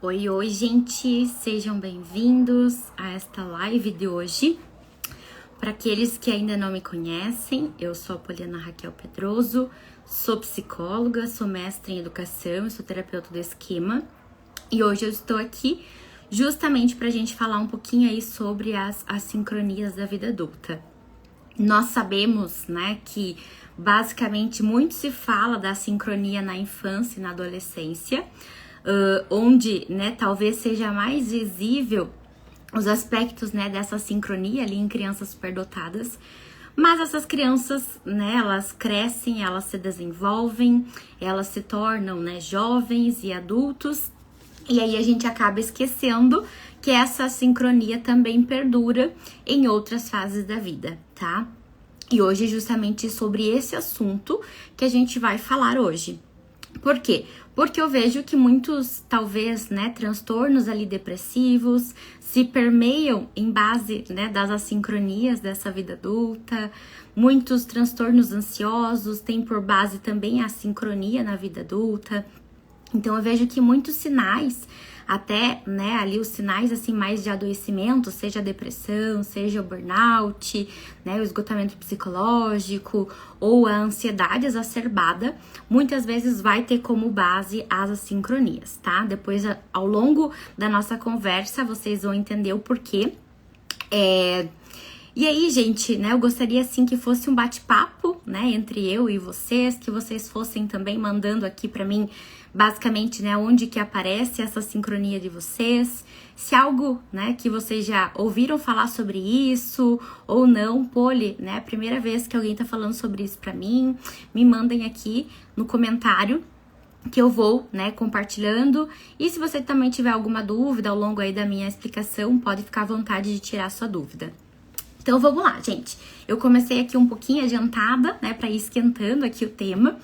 Oi, oi, gente! Sejam bem-vindos a esta live de hoje. Para aqueles que ainda não me conhecem, eu sou a Poliana Raquel Pedroso, sou psicóloga, sou mestre em educação e sou terapeuta do esquema. E hoje eu estou aqui justamente para a gente falar um pouquinho aí sobre as assincronias da vida adulta. Nós sabemos, né, que basicamente muito se fala da sincronia na infância e na adolescência, onde, né, talvez seja mais visível os aspectos, né, dessa sincronia ali em crianças superdotadas. Mas essas crianças, né, elas crescem, elas se desenvolvem, elas se tornam, né, jovens e adultos. E aí a gente acaba esquecendo que essa sincronia também perdura em outras fases da vida, tá? E hoje é justamente sobre esse assunto que a gente vai falar hoje. Por quê? Porque eu vejo que muitos, talvez, né, transtornos ali depressivos se permeiam em base, né, das assincronias dessa vida adulta. Muitos transtornos ansiosos têm por base também a sincronia na vida adulta. Então eu vejo que muitos sinais, até, né, ali os sinais assim mais de adoecimento, seja a depressão, seja o burnout, né, o esgotamento psicológico ou a ansiedade exacerbada, muitas vezes vai ter como base as assincronias, tá? Depois, ao longo da nossa conversa, vocês vão entender o porquê. E aí, gente, né, eu gostaria, assim, que fosse um bate-papo, né, entre eu e vocês, que vocês fossem também mandando aqui pra mim, basicamente, né, onde que aparece essa sincronia de vocês, se algo, né, que vocês já ouviram falar sobre isso ou não. Poli, né, a primeira vez que alguém tá falando sobre isso pra mim, me mandem aqui no comentário, que eu vou, né, compartilhando. E se você também tiver alguma dúvida ao longo aí da minha explicação, pode ficar à vontade de tirar sua dúvida. Então vamos lá, gente. Eu comecei aqui um pouquinho adiantada, né, para ir esquentando aqui o tema.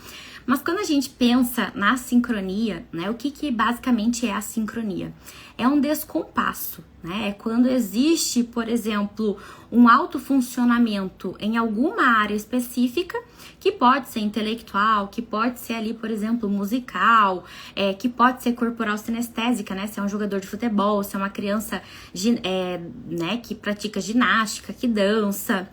Mas quando a gente pensa na sincronia, né, o que basicamente é a sincronia? É um descompasso, né? É quando existe, por exemplo, um alto funcionamento em alguma área específica, que pode ser intelectual, que pode ser ali, por exemplo, musical, que pode ser corporal sinestésica, né? Se é um jogador de futebol, se é uma criança, né, que pratica ginástica, que dança,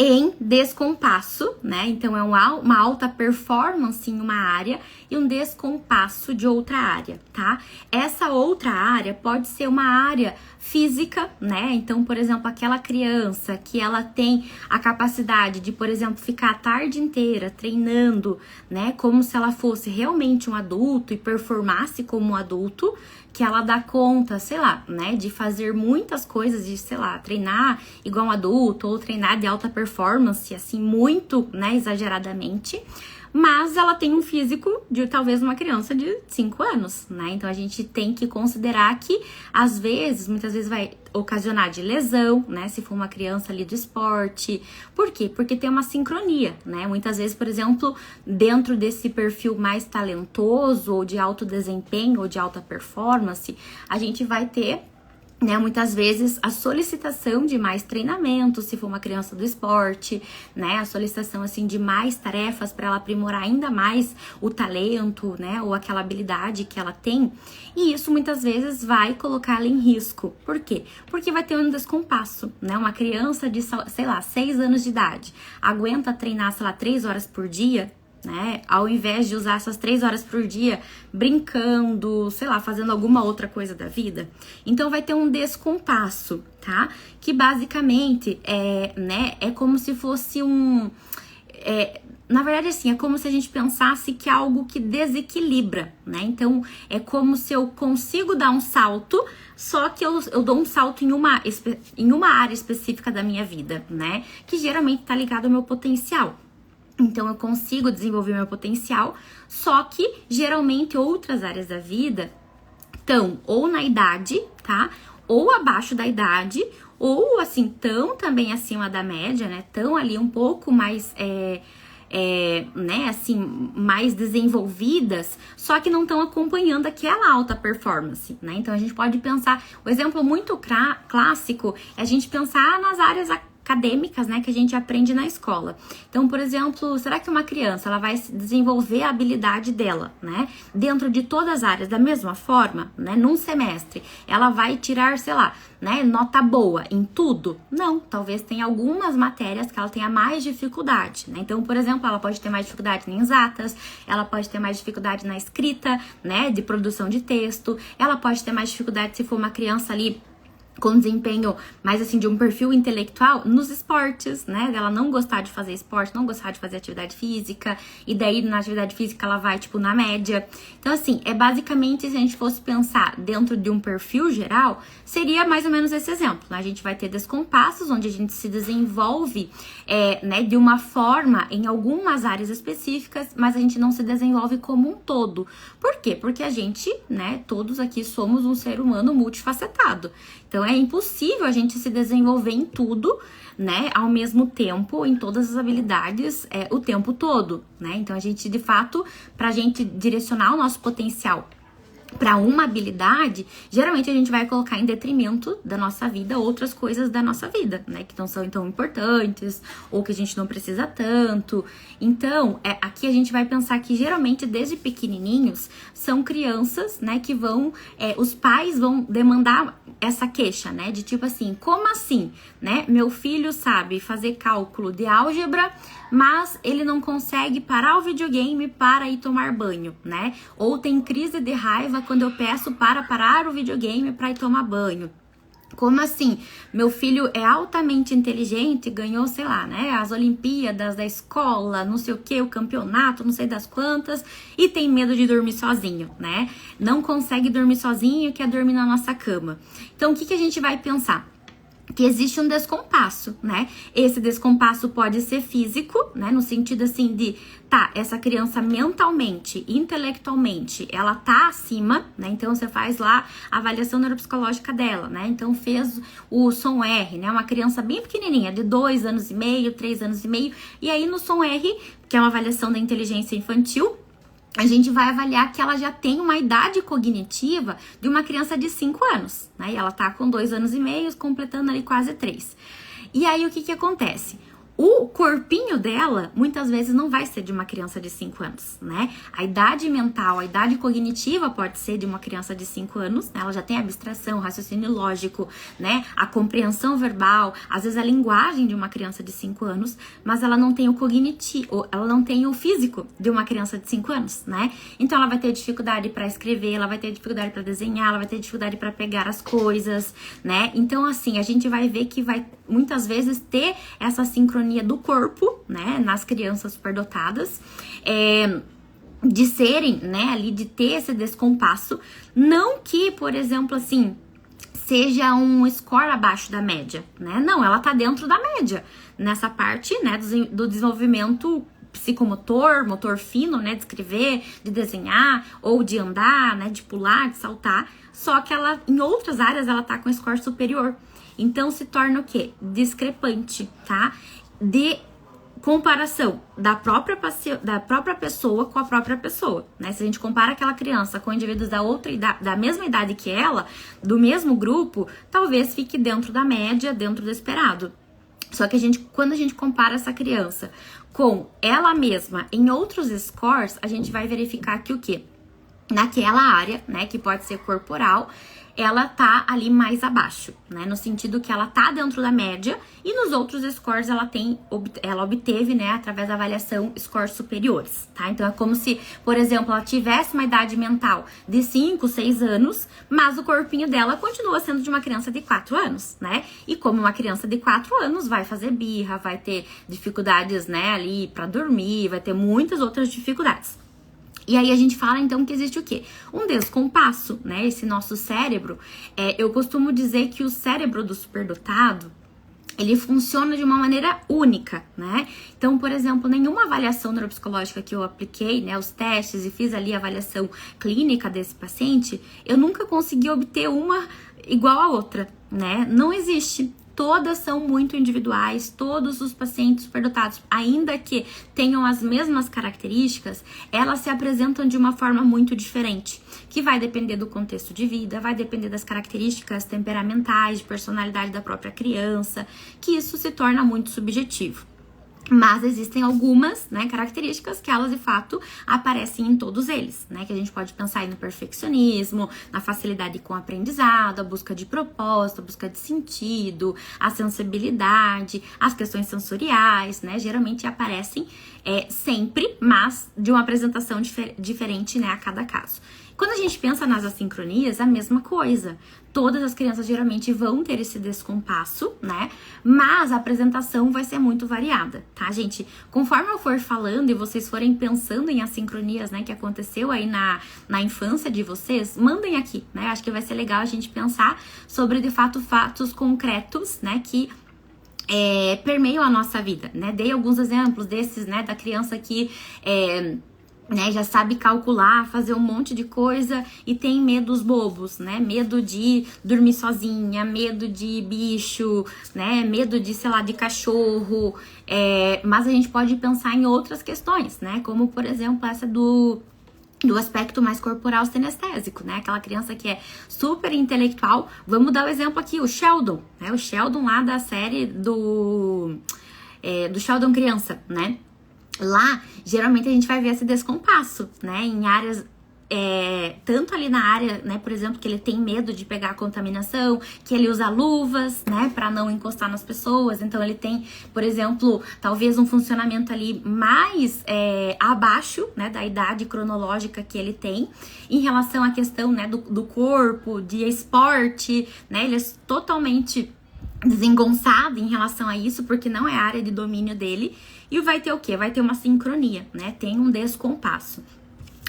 em descompasso, né? Então é uma alta performance em uma área e um descompasso de outra área, tá? Essa outra área pode ser uma área física, né? Então, por exemplo, aquela criança que ela tem a capacidade de, por exemplo, ficar a tarde inteira treinando, né? Como se ela fosse realmente um adulto e performasse como um adulto, que ela dá conta, sei lá, né, de fazer muitas coisas, de, sei lá, treinar igual um adulto ou treinar de alta performance, assim, muito, né, exageradamente, mas ela tem um físico de talvez uma criança de 5 anos, né? Então a gente tem que considerar que às vezes, muitas vezes vai ocasionar de lesão, né? Se for uma criança ali do esporte. Por quê? Porque tem uma sincronia, né? Muitas vezes, por exemplo, dentro desse perfil mais talentoso ou de alto desempenho ou de alta performance, a gente vai ter, né, muitas vezes a solicitação de mais treinamento, se for uma criança do esporte, né, a solicitação assim de mais tarefas para ela aprimorar ainda mais o talento, né, ou aquela habilidade que ela tem, e isso muitas vezes vai colocá-la em risco. Por quê? Porque vai ter um descompasso, né, uma criança de, sei lá, 6 anos de idade, aguenta treinar, sei lá, 3 horas por dia, né? Ao invés de usar essas 3 horas por dia brincando, sei lá, fazendo alguma outra coisa da vida. Então vai ter um descompasso, tá? Que basicamente é como se fosse na verdade, assim, é como se a gente pensasse que é algo que desequilibra, né? Então, é como se eu consigo dar um salto, só que eu dou um salto em uma área específica da minha vida, né? Que geralmente tá ligado ao meu potencial. Então, eu consigo desenvolver meu potencial, só que, geralmente, outras áreas da vida estão ou na idade, tá? Ou abaixo da idade, ou, assim, tão também acima da média, né? Tão ali um pouco mais, né, assim, mais desenvolvidas, só que não estão acompanhando aquela alta performance, né? Então, a gente pode pensar, o exemplo muito clássico é a gente pensar nas áreas acadêmicas, né, que a gente aprende na escola. Então, por exemplo, será que uma criança ela vai desenvolver a habilidade dela, né, dentro de todas as áreas da mesma forma, né, num semestre? Ela vai tirar, sei lá, né, nota boa em tudo? Não, talvez tenha algumas matérias que ela tenha mais dificuldade, né? Então, por exemplo, ela pode ter mais dificuldade em exatas, ela pode ter mais dificuldade na escrita, né, de produção de texto, ela pode ter mais dificuldade se for uma criança ali com desempenho mais assim de um perfil intelectual nos esportes, né? Ela não gostar de fazer esporte, não gostar de fazer atividade física, e daí na atividade física ela vai tipo na média. Então assim, é basicamente, se a gente fosse pensar dentro de um perfil geral, seria mais ou menos esse exemplo, né? A gente vai ter descompassos onde a gente se desenvolve né, de uma forma em algumas áreas específicas, mas a gente não se desenvolve como um todo. Por quê? Porque a gente, né, todos aqui somos um ser humano multifacetado. Então, é impossível a gente se desenvolver em tudo, né, ao mesmo tempo, em todas as habilidades, o tempo todo, né? Então, a gente, de fato, pra gente direcionar o nosso potencial para uma habilidade, geralmente a gente vai colocar em detrimento da nossa vida outras coisas da nossa vida, né? Que não são tão importantes, ou que a gente não precisa tanto. Então, aqui a gente vai pensar que geralmente desde pequenininhos são crianças, né? Que vão, os pais vão demandar essa queixa, né? De tipo assim, como assim, né? Meu filho sabe fazer cálculo de álgebra, mas ele não consegue parar o videogame para ir tomar banho, né? Ou tem crise de raiva quando eu peço para parar o videogame para ir tomar banho. Como assim? Meu filho é altamente inteligente, ganhou, sei lá, né, as Olimpíadas da escola, não sei o que, o campeonato, não sei das quantas, e tem medo de dormir sozinho, né? Não consegue dormir sozinho, quer dormir na nossa cama. Então, o que a gente vai pensar? Que existe um descompasso, né? Esse descompasso pode ser físico, né? No sentido assim de, tá, essa criança mentalmente, intelectualmente, ela tá acima, né? Então você faz lá a avaliação neuropsicológica dela, né? Então fez o som R, né? Uma criança bem pequenininha, de 2 anos e meio, 3 anos e meio, e aí no som R, que é uma avaliação da inteligência infantil, a gente vai avaliar que ela já tem uma idade cognitiva de uma criança de 5 anos, né? E ela tá com 2 anos e meio, completando ali quase 3. E aí, o que acontece? O corpinho dela, muitas vezes, não vai ser de uma criança de 5 anos, né? A idade mental, a idade cognitiva pode ser de uma criança de 5 anos, né? Ela já tem abstração, raciocínio lógico, né? A compreensão verbal, às vezes a linguagem de uma criança de 5 anos, mas ela não tem o cognitivo, ela não tem o físico de uma criança de 5 anos, né? Então ela vai ter dificuldade para escrever, ela vai ter dificuldade para desenhar, ela vai ter dificuldade para pegar as coisas, né? Então, assim, a gente vai ver que vai muitas vezes ter essa sincronia do corpo, né, nas crianças superdotadas, de serem, né, ali de ter esse descompasso, não que, por exemplo, assim, seja um score abaixo da média, né, não, ela tá dentro da média, nessa parte, né, do desenvolvimento psicomotor, motor fino, né, de escrever, de desenhar, ou de andar, né, de pular, de saltar, só que ela, em outras áreas, ela tá com score superior. Então, se torna o quê? Discrepante, tá? De comparação da própria pessoa com a própria pessoa, né? Se a gente compara aquela criança com indivíduos da mesma idade que ela, do mesmo grupo, talvez fique dentro da média, dentro do esperado. Só que quando a gente compara essa criança com ela mesma em outros scores, a gente vai verificar que o quê? Naquela área, né, que pode ser corporal, ela tá ali mais abaixo, né, no sentido que ela tá dentro da média, e nos outros scores ela obteve, né, através da avaliação, scores superiores, tá? Então é como se, por exemplo, ela tivesse uma idade mental de 5, 6 anos, mas o corpinho dela continua sendo de uma criança de 4 anos, né? E como uma criança de 4 anos vai fazer birra, vai ter dificuldades, né, ali pra dormir, vai ter muitas outras dificuldades. E aí a gente fala então que existe o quê? Um descompasso, né? Esse nosso cérebro, eu costumo dizer que o cérebro do superdotado, ele funciona de uma maneira única, né? Então, por exemplo, nenhuma avaliação neuropsicológica que eu apliquei, né, os testes e fiz ali a avaliação clínica desse paciente, eu nunca consegui obter uma igual a outra, né? Não existe. todas são muito individuais, todos os pacientes superdotados, ainda que tenham as mesmas características, elas se apresentam de uma forma muito diferente, que vai depender do contexto de vida, vai depender das características temperamentais, de personalidade da própria criança, que isso se torna muito subjetivo. Mas existem algumas, né, características que elas de fato aparecem em todos eles, né? Que a gente pode pensar aí no perfeccionismo, na facilidade com o aprendizado, a busca de propósito, a busca de sentido, a sensibilidade, as questões sensoriais, né? Geralmente aparecem sempre, mas de uma apresentação diferente, né, a cada caso. Quando a gente pensa nas assincronias, a mesma coisa. Todas as crianças geralmente vão ter esse descompasso, né? Mas a apresentação vai ser muito variada, tá, gente? Conforme eu for falando e vocês forem pensando em assincronias, né, que aconteceu aí na infância de vocês, mandem aqui, né? Acho que vai ser legal a gente pensar sobre, de fato, fatos concretos, né, que permeiam a nossa vida, né? Dei alguns exemplos desses, né, da criança que né, já sabe calcular, fazer um monte de coisa e tem medos bobos, né? Medo de dormir sozinha, medo de bicho, né? Medo de, sei lá, de cachorro. Mas a gente pode pensar em outras questões, né? Como, por exemplo, essa do aspecto mais corporal sinestésico, né? Aquela criança que é super intelectual. Vamos dar o exemplo aqui, o Sheldon, né? O Sheldon lá da série do Sheldon criança, né? Lá, geralmente a gente vai ver esse descompasso, né? Em áreas, tanto ali na área, né? Por exemplo, que ele tem medo de pegar a contaminação, que ele usa luvas, né? Pra não encostar nas pessoas. Então, ele tem, por exemplo, talvez um funcionamento ali mais abaixo, né? Da idade cronológica que ele tem. Em relação à questão, né? Do corpo, de esporte, né? Ele é totalmente desengonçado em relação a isso, porque não é a área de domínio dele. E vai ter o quê? Vai ter uma sincronia, né? Tem um descompasso.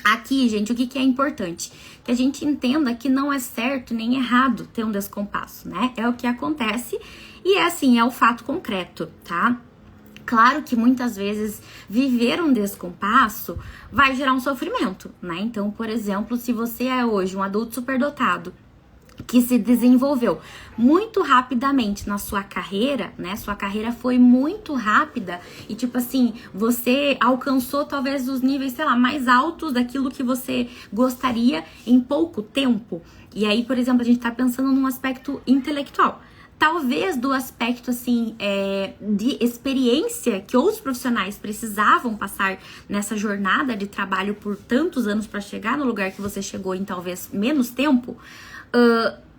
Aqui, gente, o que é importante? Que a gente entenda que não é certo nem errado ter um descompasso, né? É o que acontece e é o fato concreto, tá? Claro que muitas vezes viver um descompasso vai gerar um sofrimento, né? Então, por exemplo, se você é hoje um adulto superdotado, que se desenvolveu muito rapidamente na sua carreira, né? Sua carreira foi muito rápida e, tipo assim, você alcançou talvez os níveis, sei lá, mais altos daquilo que você gostaria em pouco tempo. E aí, por exemplo, a gente tá pensando num aspecto intelectual. Talvez do aspecto, assim, de experiência que outros profissionais precisavam passar nessa jornada de trabalho por tantos anos para chegar no lugar que você chegou em talvez menos tempo,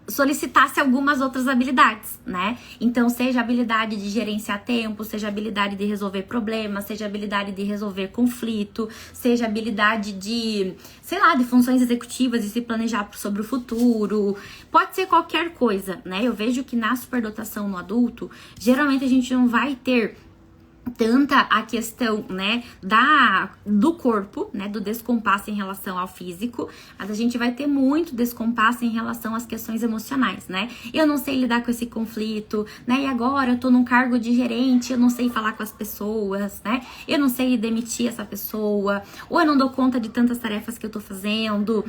solicitasse algumas outras habilidades, né? Então, seja a habilidade de gerenciar tempo, seja a habilidade de resolver problemas, seja a habilidade de resolver conflito, seja a habilidade de, sei lá, de funções executivas, de se planejar sobre o futuro. Pode ser qualquer coisa, né? Eu vejo que na superdotação no adulto, geralmente a gente não vai ter tanta a questão, né, do corpo, né, do descompasso em relação ao físico, mas a gente vai ter muito descompasso em relação às questões emocionais, né? Eu não sei lidar com esse conflito, né? E agora eu tô num cargo de gerente, eu não sei falar com as pessoas, né? Eu não sei demitir essa pessoa, ou eu não dou conta de tantas tarefas que eu tô fazendo.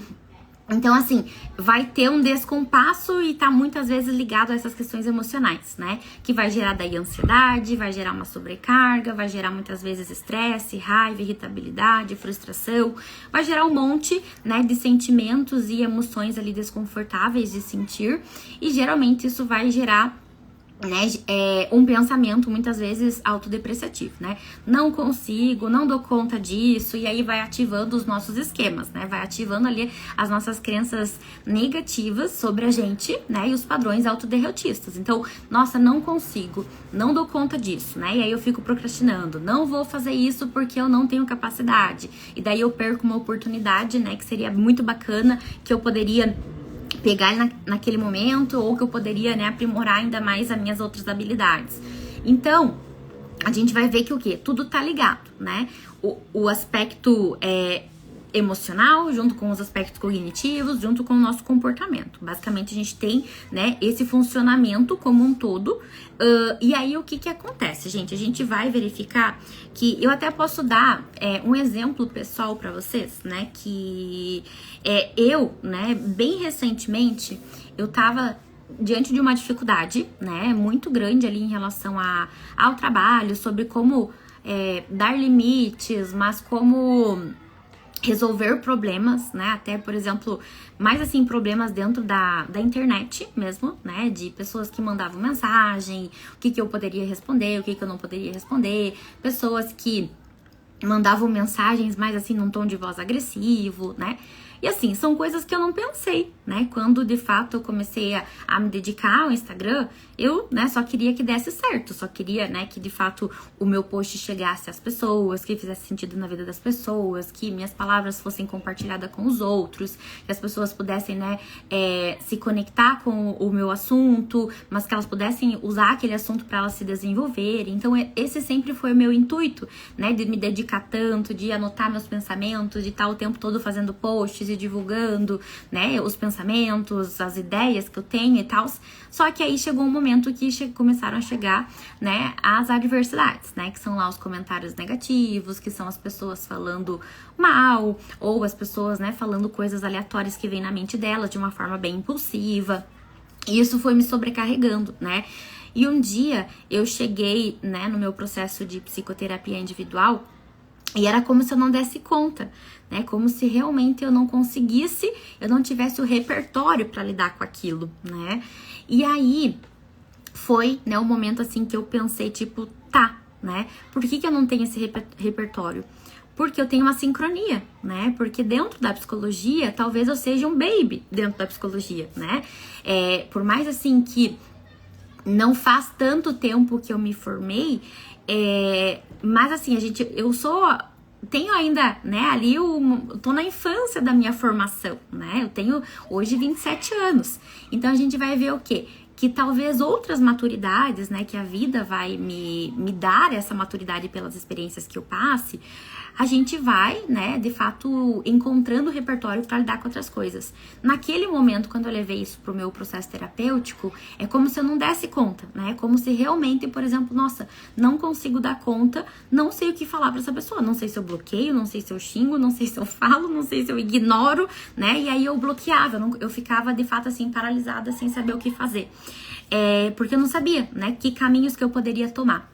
Então, assim, vai ter um descompasso e tá muitas vezes ligado a essas questões emocionais, né? Que vai gerar daí ansiedade, vai gerar uma sobrecarga, vai gerar muitas vezes estresse, raiva, irritabilidade, frustração. Vai gerar um monte, né, de sentimentos e emoções ali desconfortáveis de sentir. E geralmente isso vai gerar, né, um pensamento muitas vezes autodepreciativo, né? Não consigo, não dou conta disso, e aí vai ativando os nossos esquemas, né? Vai ativando ali as nossas crenças negativas sobre a gente, né? E os padrões autoderrotistas. Então, nossa, não consigo, não dou conta disso, né? E aí eu fico procrastinando, não vou fazer isso porque eu não tenho capacidade. E daí eu perco uma oportunidade, né? Que seria muito bacana, que eu poderia pegar naquele momento, ou que eu poderia, né, aprimorar ainda mais as minhas outras habilidades. Então, a gente vai ver que o quê? Tudo tá ligado, né? O aspecto emocional, junto com os aspectos cognitivos, junto com o nosso comportamento. Basicamente, a gente tem, né, esse funcionamento como um todo. E aí, o que acontece, gente? A gente vai verificar que eu até posso dar um exemplo pessoal para vocês, né? Que eu, né, bem recentemente, eu tava diante de uma dificuldade, né, muito grande ali em relação ao trabalho, sobre como dar limites, mas como resolver problemas, né, até, por exemplo, mais assim, problemas dentro da internet mesmo, né, de pessoas que mandavam mensagem, o que eu poderia responder, o que eu não poderia responder, pessoas que mandavam mensagens mais assim num tom de voz agressivo, né? E assim, são coisas que eu não pensei, né? Quando de fato eu comecei a me dedicar ao Instagram, eu, né, só queria que desse certo, só queria, né, que de fato o meu post chegasse às pessoas, que fizesse sentido na vida das pessoas, que minhas palavras fossem compartilhadas com os outros, que as pessoas pudessem, né, se conectar com o meu assunto, mas que elas pudessem usar aquele assunto para elas se desenvolverem. Então, esse sempre foi o meu intuito, né, de me dedicar tanto, de anotar meus pensamentos, de estar o tempo todo fazendo posts e divulgando, né, os pensamentos, as ideias que eu tenho e tal. Só que aí chegou um momento que começaram a chegar, né, as adversidades, né, que são lá os comentários negativos, que são as pessoas falando mal, ou as pessoas, né, falando coisas aleatórias que vêm na mente delas de uma forma bem impulsiva. E isso foi me sobrecarregando, né? E um dia eu cheguei, né, no meu processo de psicoterapia individual, e era como se eu não desse conta, né? Como se realmente eu não conseguisse, eu não tivesse o repertório para lidar com aquilo, né? E aí foi, né, o momento assim que eu pensei, tipo, tá, né? Por que eu não tenho esse repertório? Porque eu tenho uma sincronia, né? Porque dentro da psicologia, talvez eu seja um baby dentro da psicologia, né? Por mais assim que não faz tanto tempo que eu me formei, mas assim, tenho ainda, né, ali tô na infância da minha formação, né? Eu tenho hoje 27 anos. Então a gente vai ver o quê? Que talvez outras maturidades, né, que a vida vai me dar essa maturidade pelas experiências que eu passe, a gente vai, né, de fato, encontrando repertório para lidar com outras coisas. Naquele momento, quando eu levei isso pro meu processo terapêutico, é como se eu não desse conta, né? É como se realmente, por exemplo, nossa, não consigo dar conta, não sei o que falar para essa pessoa, não sei se eu bloqueio, não sei se eu xingo, não sei se eu falo, não sei se eu ignoro, né? E aí eu bloqueava, eu ficava de fato assim paralisada, sem saber o que fazer. Porque eu não sabia, né, que caminhos que eu poderia tomar.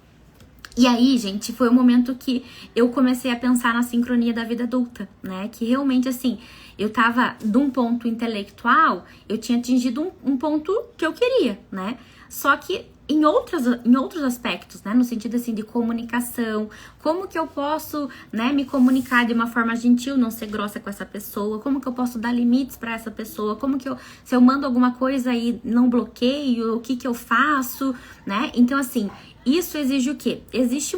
E aí, gente, foi o momento que eu comecei a pensar na sincronia da vida adulta, né? Que realmente, assim, eu tava de um ponto intelectual, eu tinha atingido um ponto que eu queria, né? Só que em outros aspectos, né? No sentido, assim, de comunicação, como que eu posso, né, me comunicar de uma forma gentil, não ser grossa com essa pessoa, como que eu posso dar limites para essa pessoa, como que se eu mando alguma coisa e não bloqueio, o que eu faço, né? Então, assim, isso exige o quê? Exige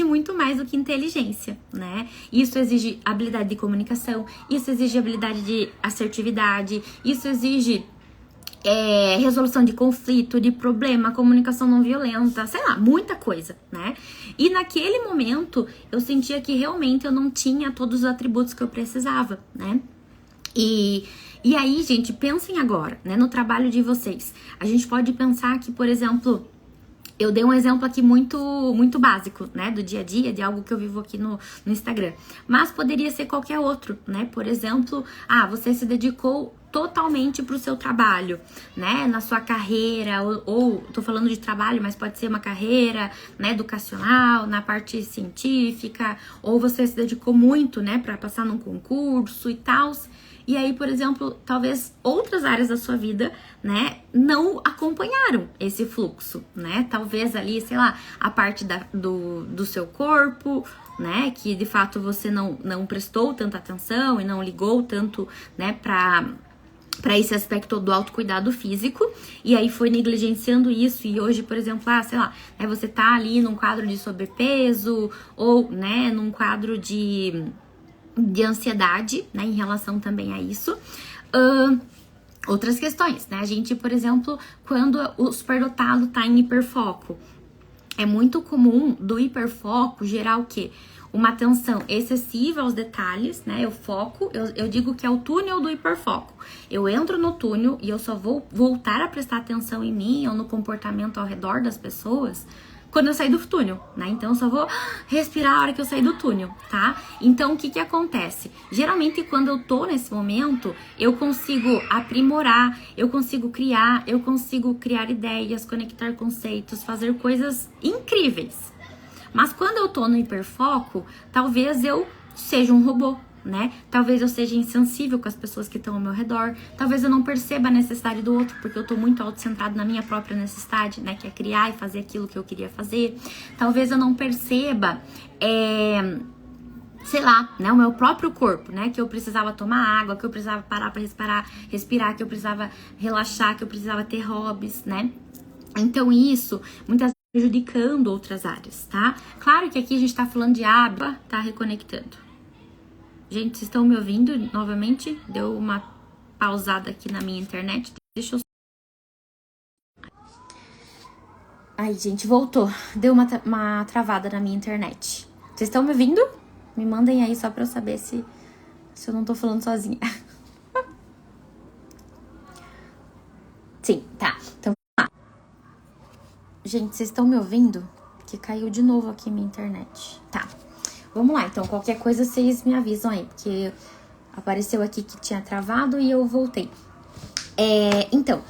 muito mais do que inteligência, né? Isso exige habilidade de comunicação, isso exige habilidade de assertividade, isso exige resolução de conflito, de problema, comunicação não violenta, sei lá, muita coisa, né? E naquele momento eu sentia que realmente eu não tinha todos os atributos que eu precisava, né? E aí, gente, pensem agora, né, no trabalho de vocês. A gente pode pensar que, por exemplo, eu dei um exemplo aqui muito, muito básico, né, do dia a dia, de algo que eu vivo aqui no Instagram. Mas poderia ser qualquer outro, né? Por exemplo, você se dedicou totalmente pro seu trabalho, né, na sua carreira, ou tô falando de trabalho, mas pode ser uma carreira, né, educacional, na parte científica, ou você se dedicou muito, né, para passar num concurso e tal. E aí, por exemplo, talvez outras áreas da sua vida, né, não acompanharam esse fluxo, né? Talvez ali, sei lá, a parte do seu corpo, né, que de fato você não prestou tanta atenção e não ligou tanto, né, para esse aspecto do autocuidado físico, e aí foi negligenciando isso, e hoje, por exemplo, sei lá, né, você tá ali num quadro de sobrepeso, ou, né, num quadro de ansiedade, né, em relação também a isso. Outras questões, né, a gente, por exemplo, quando o superdotado tá em hiperfoco, é muito comum do hiperfoco gerar o quê? Uma atenção excessiva aos detalhes, né? Eu digo que é o túnel do hiperfoco. Eu entro no túnel e eu só vou voltar a prestar atenção em mim ou no comportamento ao redor das pessoas quando eu sair do túnel, né? Então eu só vou respirar a hora que eu sair do túnel, tá? Então o que que acontece? Geralmente quando eu tô nesse momento, eu consigo aprimorar, eu consigo criar ideias, conectar conceitos, fazer coisas incríveis. Mas quando eu tô no hiperfoco, talvez eu seja um robô, né? Talvez eu seja insensível com as pessoas que estão ao meu redor. Talvez eu não perceba a necessidade do outro, porque eu tô muito autocentrado na minha própria necessidade, né? Que é criar e fazer aquilo que eu queria fazer. Talvez eu não perceba, sei lá, né? O meu próprio corpo, né? Que eu precisava tomar água, que eu precisava parar pra respirar, que eu precisava relaxar, que eu precisava ter hobbies, né? Então isso, muitas vezes, prejudicando outras áreas, tá? Claro que aqui a gente tá falando de hábito, tá reconectando. Gente, vocês estão me ouvindo novamente? Deu uma pausada aqui na minha internet. Deixa eu... Ai, gente, voltou. Deu uma travada na minha internet. Vocês estão me ouvindo? Me mandem aí só pra eu saber se eu não tô falando sozinha. Sim, tá. Então, vamos lá. Gente, vocês estão me ouvindo? Que caiu de novo aqui minha internet. Tá. Vamos lá, então, qualquer coisa vocês me avisam aí, porque apareceu aqui que tinha travado e eu voltei. Então,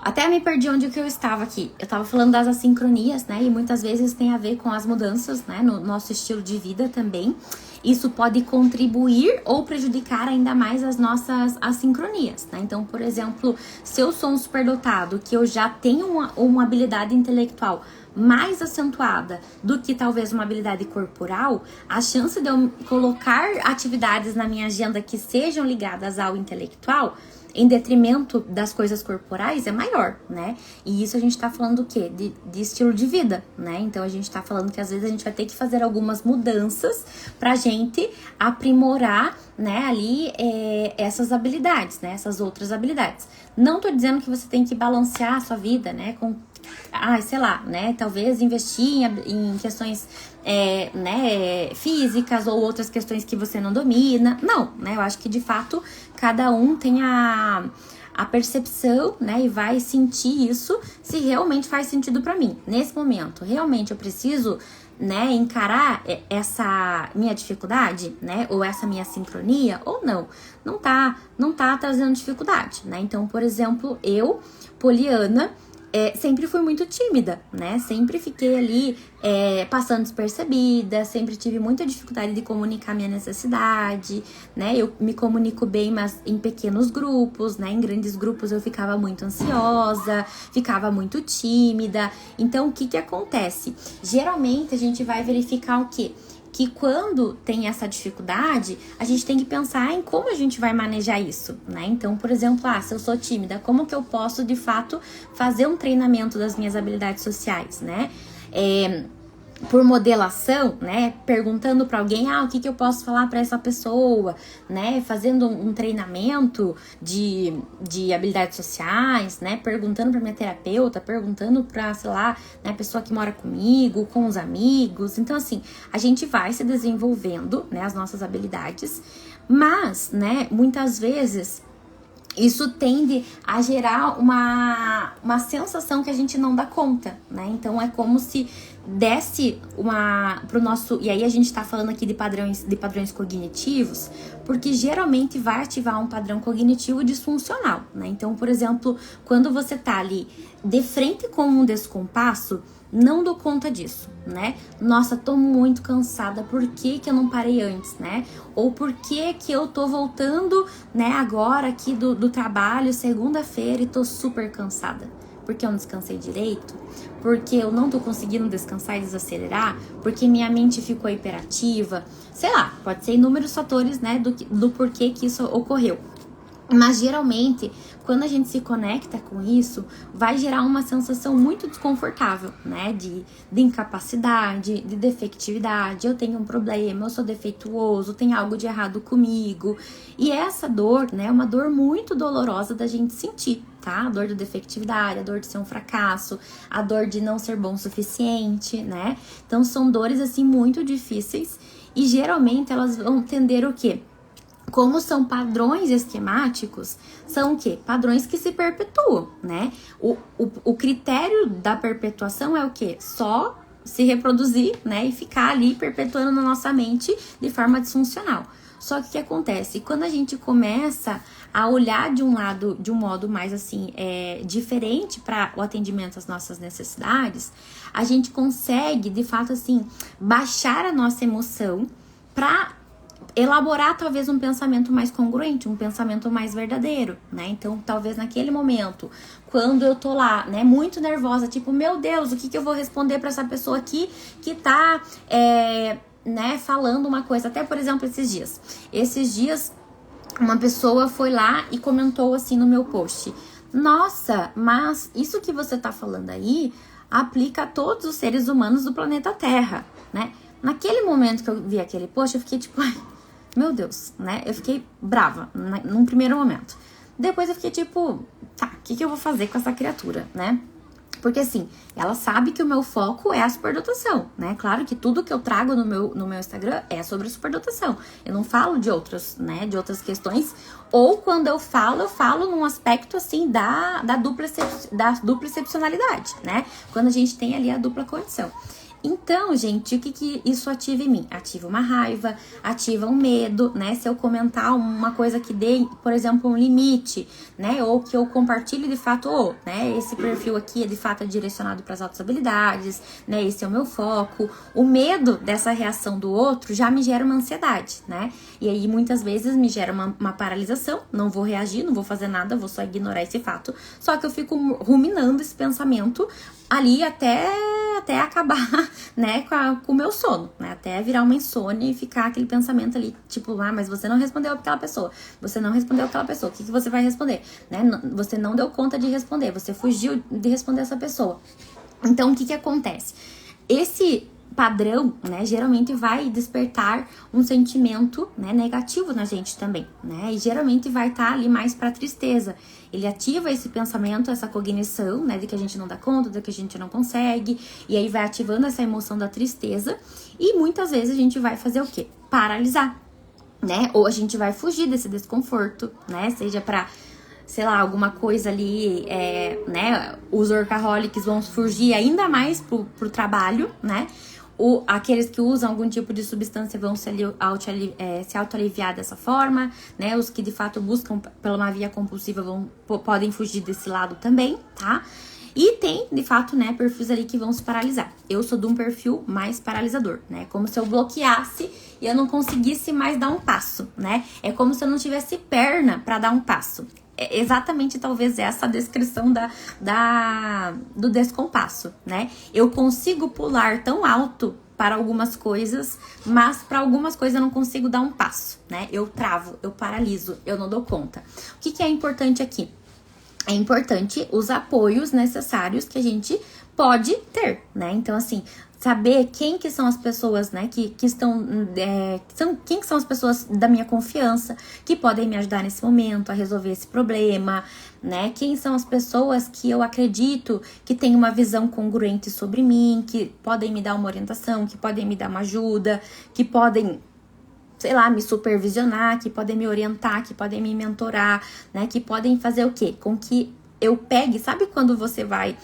até me perdi onde que eu estava aqui. Eu estava falando das assincronias, né? E muitas vezes tem a ver com as mudanças, né? No nosso estilo de vida também. Isso pode contribuir ou prejudicar ainda mais as nossas assincronias, né? Então, por exemplo, se eu sou um superdotado, que eu já tenho uma habilidade intelectual mais acentuada do que talvez uma habilidade corporal, a chance de eu colocar atividades na minha agenda que sejam ligadas ao intelectual em detrimento das coisas corporais é maior, né? E isso a gente tá falando do quê? De estilo de vida, né? Então a gente tá falando que às vezes a gente vai ter que fazer algumas mudanças pra gente aprimorar, né, ali essas habilidades, né? Essas outras habilidades. Não tô dizendo que você tem que balancear a sua vida, né, com sei lá, né? Talvez investir em questões né, físicas ou outras questões que você não domina. Não, né? Eu acho que de fato cada um tem a percepção, né? E vai sentir isso se realmente faz sentido pra mim. Nesse momento, realmente eu preciso, né, encarar essa minha dificuldade, né? Ou essa minha sincronia, ou não. Não tá trazendo dificuldade, né? Então, por exemplo, eu, Poliana, sempre fui muito tímida, né? Sempre fiquei ali passando despercebida, sempre tive muita dificuldade de comunicar minha necessidade, né? Eu me comunico bem, mas em pequenos grupos, né? Em grandes grupos eu ficava muito ansiosa, ficava muito tímida. Então, o que que acontece? Geralmente a gente vai verificar o quê? Que quando tem essa dificuldade, a gente tem que pensar em como a gente vai manejar isso, né? Então, por exemplo, se eu sou tímida, como que eu posso, de fato, fazer um treinamento das minhas habilidades sociais, né? Por modelação, né? Perguntando para alguém, o que eu posso falar para essa pessoa, né? Fazendo um treinamento de habilidades sociais, né? Perguntando para minha terapeuta, perguntando para, sei lá, né, a pessoa que mora comigo, com os amigos. Então, assim, a gente vai se desenvolvendo, né, as nossas habilidades, mas, né, muitas vezes isso tende a gerar uma sensação que a gente não dá conta, né? Então, é como se desse pro nosso... E aí a gente tá falando aqui de padrões cognitivos, porque geralmente vai ativar um padrão cognitivo disfuncional, né? Então, por exemplo, quando você tá ali de frente com um descompasso, não dou conta disso, né? Nossa, tô muito cansada, por que eu não parei antes, né? Ou por que eu tô voltando, né, agora aqui do trabalho, segunda-feira, e tô super cansada? Porque eu não descansei direito? Porque eu não tô conseguindo descansar e desacelerar? Porque minha mente ficou hiperativa? Sei lá, pode ser inúmeros fatores, né, do porquê que isso ocorreu. Mas geralmente, quando a gente se conecta com isso, vai gerar uma sensação muito desconfortável, né? De incapacidade, de defectividade. Eu tenho um problema, eu sou defeituoso, tem algo de errado comigo. E essa dor, né, é uma dor muito dolorosa da gente sentir, tá? A dor da defectividade, a dor de ser um fracasso, a dor de não ser bom o suficiente, né? Então, são dores, assim, muito difíceis. E geralmente elas vão tender o quê? Como são padrões esquemáticos, são o quê? Padrões que se perpetuam, né? O critério da perpetuação é o quê? Só se reproduzir, né, e ficar ali perpetuando na nossa mente de forma disfuncional. Só que o que acontece? Quando a gente começa a olhar de um modo mais assim, diferente para o atendimento às nossas necessidades, a gente consegue, de fato, assim, baixar a nossa emoção para elaborar talvez um pensamento mais congruente, um pensamento mais verdadeiro, né? Então, talvez naquele momento, quando eu tô lá, né, muito nervosa, tipo, meu Deus, o que eu vou responder para essa pessoa aqui que tá, né, falando uma coisa. Até, por exemplo, esses dias uma pessoa foi lá e comentou assim no meu post: nossa, mas isso que você tá falando aí aplica a todos os seres humanos do planeta Terra, né? Naquele momento que eu vi aquele post, eu fiquei tipo, ai, meu Deus, né? Eu fiquei brava num primeiro momento. Depois eu fiquei tipo, tá, o que eu vou fazer com essa criatura, né? Porque assim, ela sabe que o meu foco é a superdotação, né? Claro que tudo que eu trago no meu Instagram é sobre a superdotação. Eu não falo de outras, né? De outras questões. Ou quando eu falo num aspecto assim da dupla excepcionalidade, né? Quando a gente tem ali a dupla condição. Então, gente, o que isso ativa em mim? Ativa uma raiva, ativa um medo, né? Se eu comentar uma coisa que dê, por exemplo, um limite, né? Ou que eu compartilhe de fato, né? Esse perfil aqui é de fato direcionado para as altas habilidades, né? Esse é o meu foco. O medo dessa reação do outro já me gera uma ansiedade, né? E aí, muitas vezes, me gera uma paralisação. Não vou reagir, não vou fazer nada, vou só ignorar esse fato. Só que eu fico ruminando esse pensamento ali até acabar, né, com o meu sono, né, até virar uma insônia e ficar aquele pensamento ali, tipo, mas você não respondeu aquela pessoa, o que você vai responder, né, você não deu conta de responder, você fugiu de responder essa pessoa. Então, o que acontece? Esse padrão, né, geralmente vai despertar um sentimento, né, negativo na gente também, né, e geralmente vai estar ali mais para tristeza. Ele ativa esse pensamento, essa cognição, né, de que a gente não dá conta, de que a gente não consegue, e aí vai ativando essa emoção da tristeza, e muitas vezes a gente vai fazer o quê? Paralisar, né, ou a gente vai fugir desse desconforto, né, seja para, sei lá, alguma coisa ali, né, os workaholics vão fugir ainda mais pro trabalho, né, aqueles que usam algum tipo de substância vão se auto-aliviar dessa forma, né? Os que de fato buscam pela uma via compulsiva podem fugir desse lado também, tá? E tem, de fato, né, perfis ali que vão se paralisar. Eu sou de um perfil mais paralisador, né? Como se eu bloqueasse e eu não conseguisse mais dar um passo, né? É como se eu não tivesse perna para dar um passo. É exatamente, talvez, essa descrição do descompasso, né? Eu consigo pular tão alto para algumas coisas, mas para algumas coisas eu não consigo dar um passo, né? Eu travo, eu paraliso, eu não dou conta. O que é importante aqui? É importante os apoios necessários que a gente pode ter, né? Então, assim, saber quem que são as pessoas, né, que estão, quem que são as pessoas da minha confiança, que podem me ajudar nesse momento a resolver esse problema, né? Quem são as pessoas que eu acredito que têm uma visão congruente sobre mim, que podem me dar uma orientação, que podem me dar uma ajuda, que podem, sei lá, me supervisionar, que podem me orientar, que podem me mentorar, né? Que podem fazer o quê? Com que eu pegue, sabe quando você vai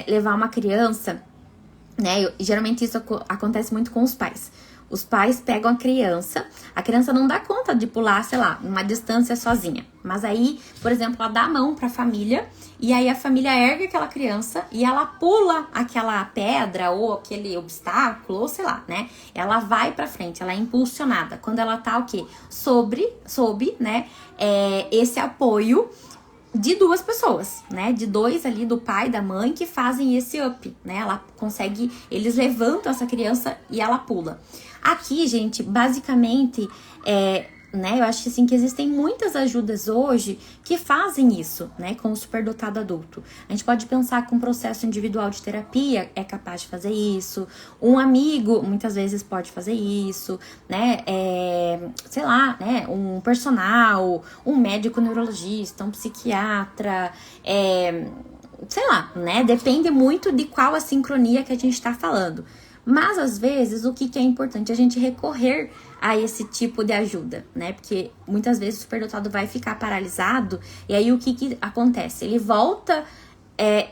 levar uma criança, né? Geralmente isso acontece muito com os pais. Os pais pegam a criança não dá conta de pular, sei lá, uma distância sozinha. Mas aí, por exemplo, ela dá a mão pra família, e aí a família ergue aquela criança e ela pula aquela pedra ou aquele obstáculo, ou sei lá, né? Ela vai pra frente, ela é impulsionada. Quando ela tá o quê? Sob, né? Esse apoio de duas pessoas, né? De dois ali, do pai e da mãe, que fazem esse up, né? Ela consegue, eles levantam essa criança e ela pula. Aqui, gente, basicamente, né? Eu acho assim que existem muitas ajudas hoje que fazem isso, né? Com o superdotado adulto. A gente pode pensar que um processo individual de terapia é capaz de fazer isso. Um amigo, muitas vezes, pode fazer isso, né? Sei lá, né? Um personal, um médico neurologista, um psiquiatra, sei lá, né? Depende muito de qual a sincronia que a gente tá falando. Mas, às vezes, o que é importante? A gente recorrer a esse tipo de ajuda, né? Porque muitas vezes o superdotado vai ficar paralisado e aí o que acontece? Ele volta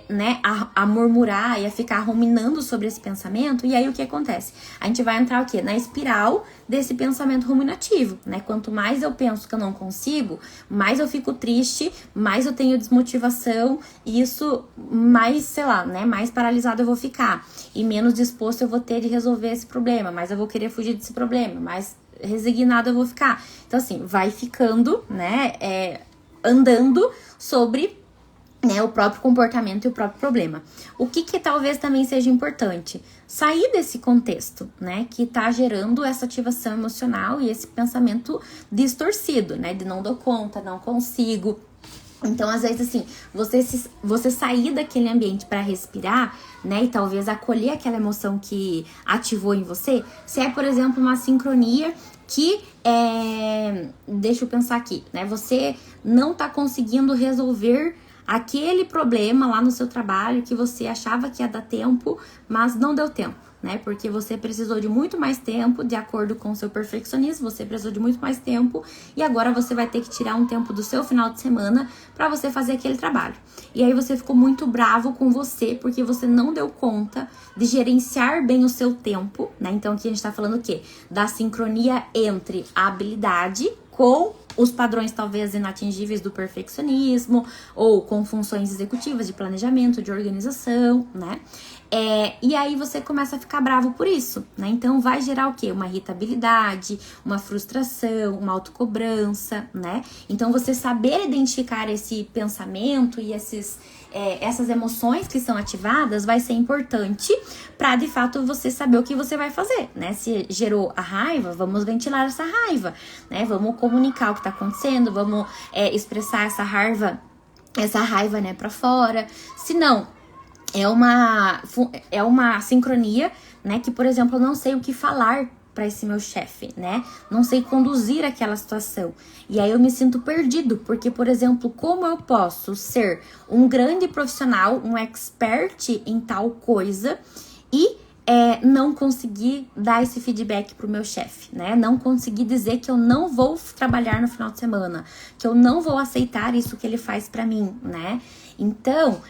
né, a murmurar e a ficar ruminando sobre esse pensamento. E aí o que acontece? A gente vai entrar o quê? Na espiral desse pensamento ruminativo, né? Quanto mais eu penso que eu não consigo, mais eu fico triste, mais eu tenho desmotivação, e isso mais, sei lá, né, mais paralisado eu vou ficar, e menos disposto eu vou ter de resolver esse problema, mais eu vou querer fugir desse problema, mais resignado eu vou ficar. Então assim, vai ficando, né, andando sobre, né, o próprio comportamento e o próprio problema. O que talvez também seja importante? Sair desse contexto, né, que tá gerando essa ativação emocional e esse pensamento distorcido, né, de não dou conta, não consigo. Então, às vezes, assim, você sair daquele ambiente para respirar, né, e talvez acolher aquela emoção que ativou em você, se é, por exemplo, uma sincronia que deixa eu pensar aqui, né, você não tá conseguindo resolver aquele problema lá no seu trabalho que você achava que ia dar tempo, mas não deu tempo, né? Porque você precisou de muito mais tempo, de acordo com o seu perfeccionismo, você precisou de muito mais tempo, e agora você vai ter que tirar um tempo do seu final de semana para você fazer aquele trabalho. E aí você ficou muito bravo com você, porque você não deu conta de gerenciar bem o seu tempo, né? Então aqui a gente tá falando o quê? Da sincronia entre a habilidade com os padrões talvez inatingíveis do perfeccionismo, ou com funções executivas de planejamento, de organização, né? E aí você começa a ficar bravo por isso, né? Então vai gerar o quê? Uma irritabilidade, uma frustração, uma autocobrança, né? Então você saber identificar esse pensamento e essas emoções que são ativadas vai ser importante para de fato você saber o que você vai fazer, né? Se gerou a raiva, vamos ventilar essa raiva, né? Vamos comunicar o que tá acontecendo, vamos expressar essa raiva, né, para fora. Se não, é uma sincronia, né, que, por exemplo, eu não sei o que falar para esse meu chefe, né? Não sei conduzir aquela situação. E aí eu me sinto perdido, porque, por exemplo, como eu posso ser um grande profissional, um expert em tal coisa e não conseguir dar esse feedback pro meu chefe, né? Não conseguir dizer que eu não vou trabalhar no final de semana, que eu não vou aceitar isso que ele faz pra mim, né? Então,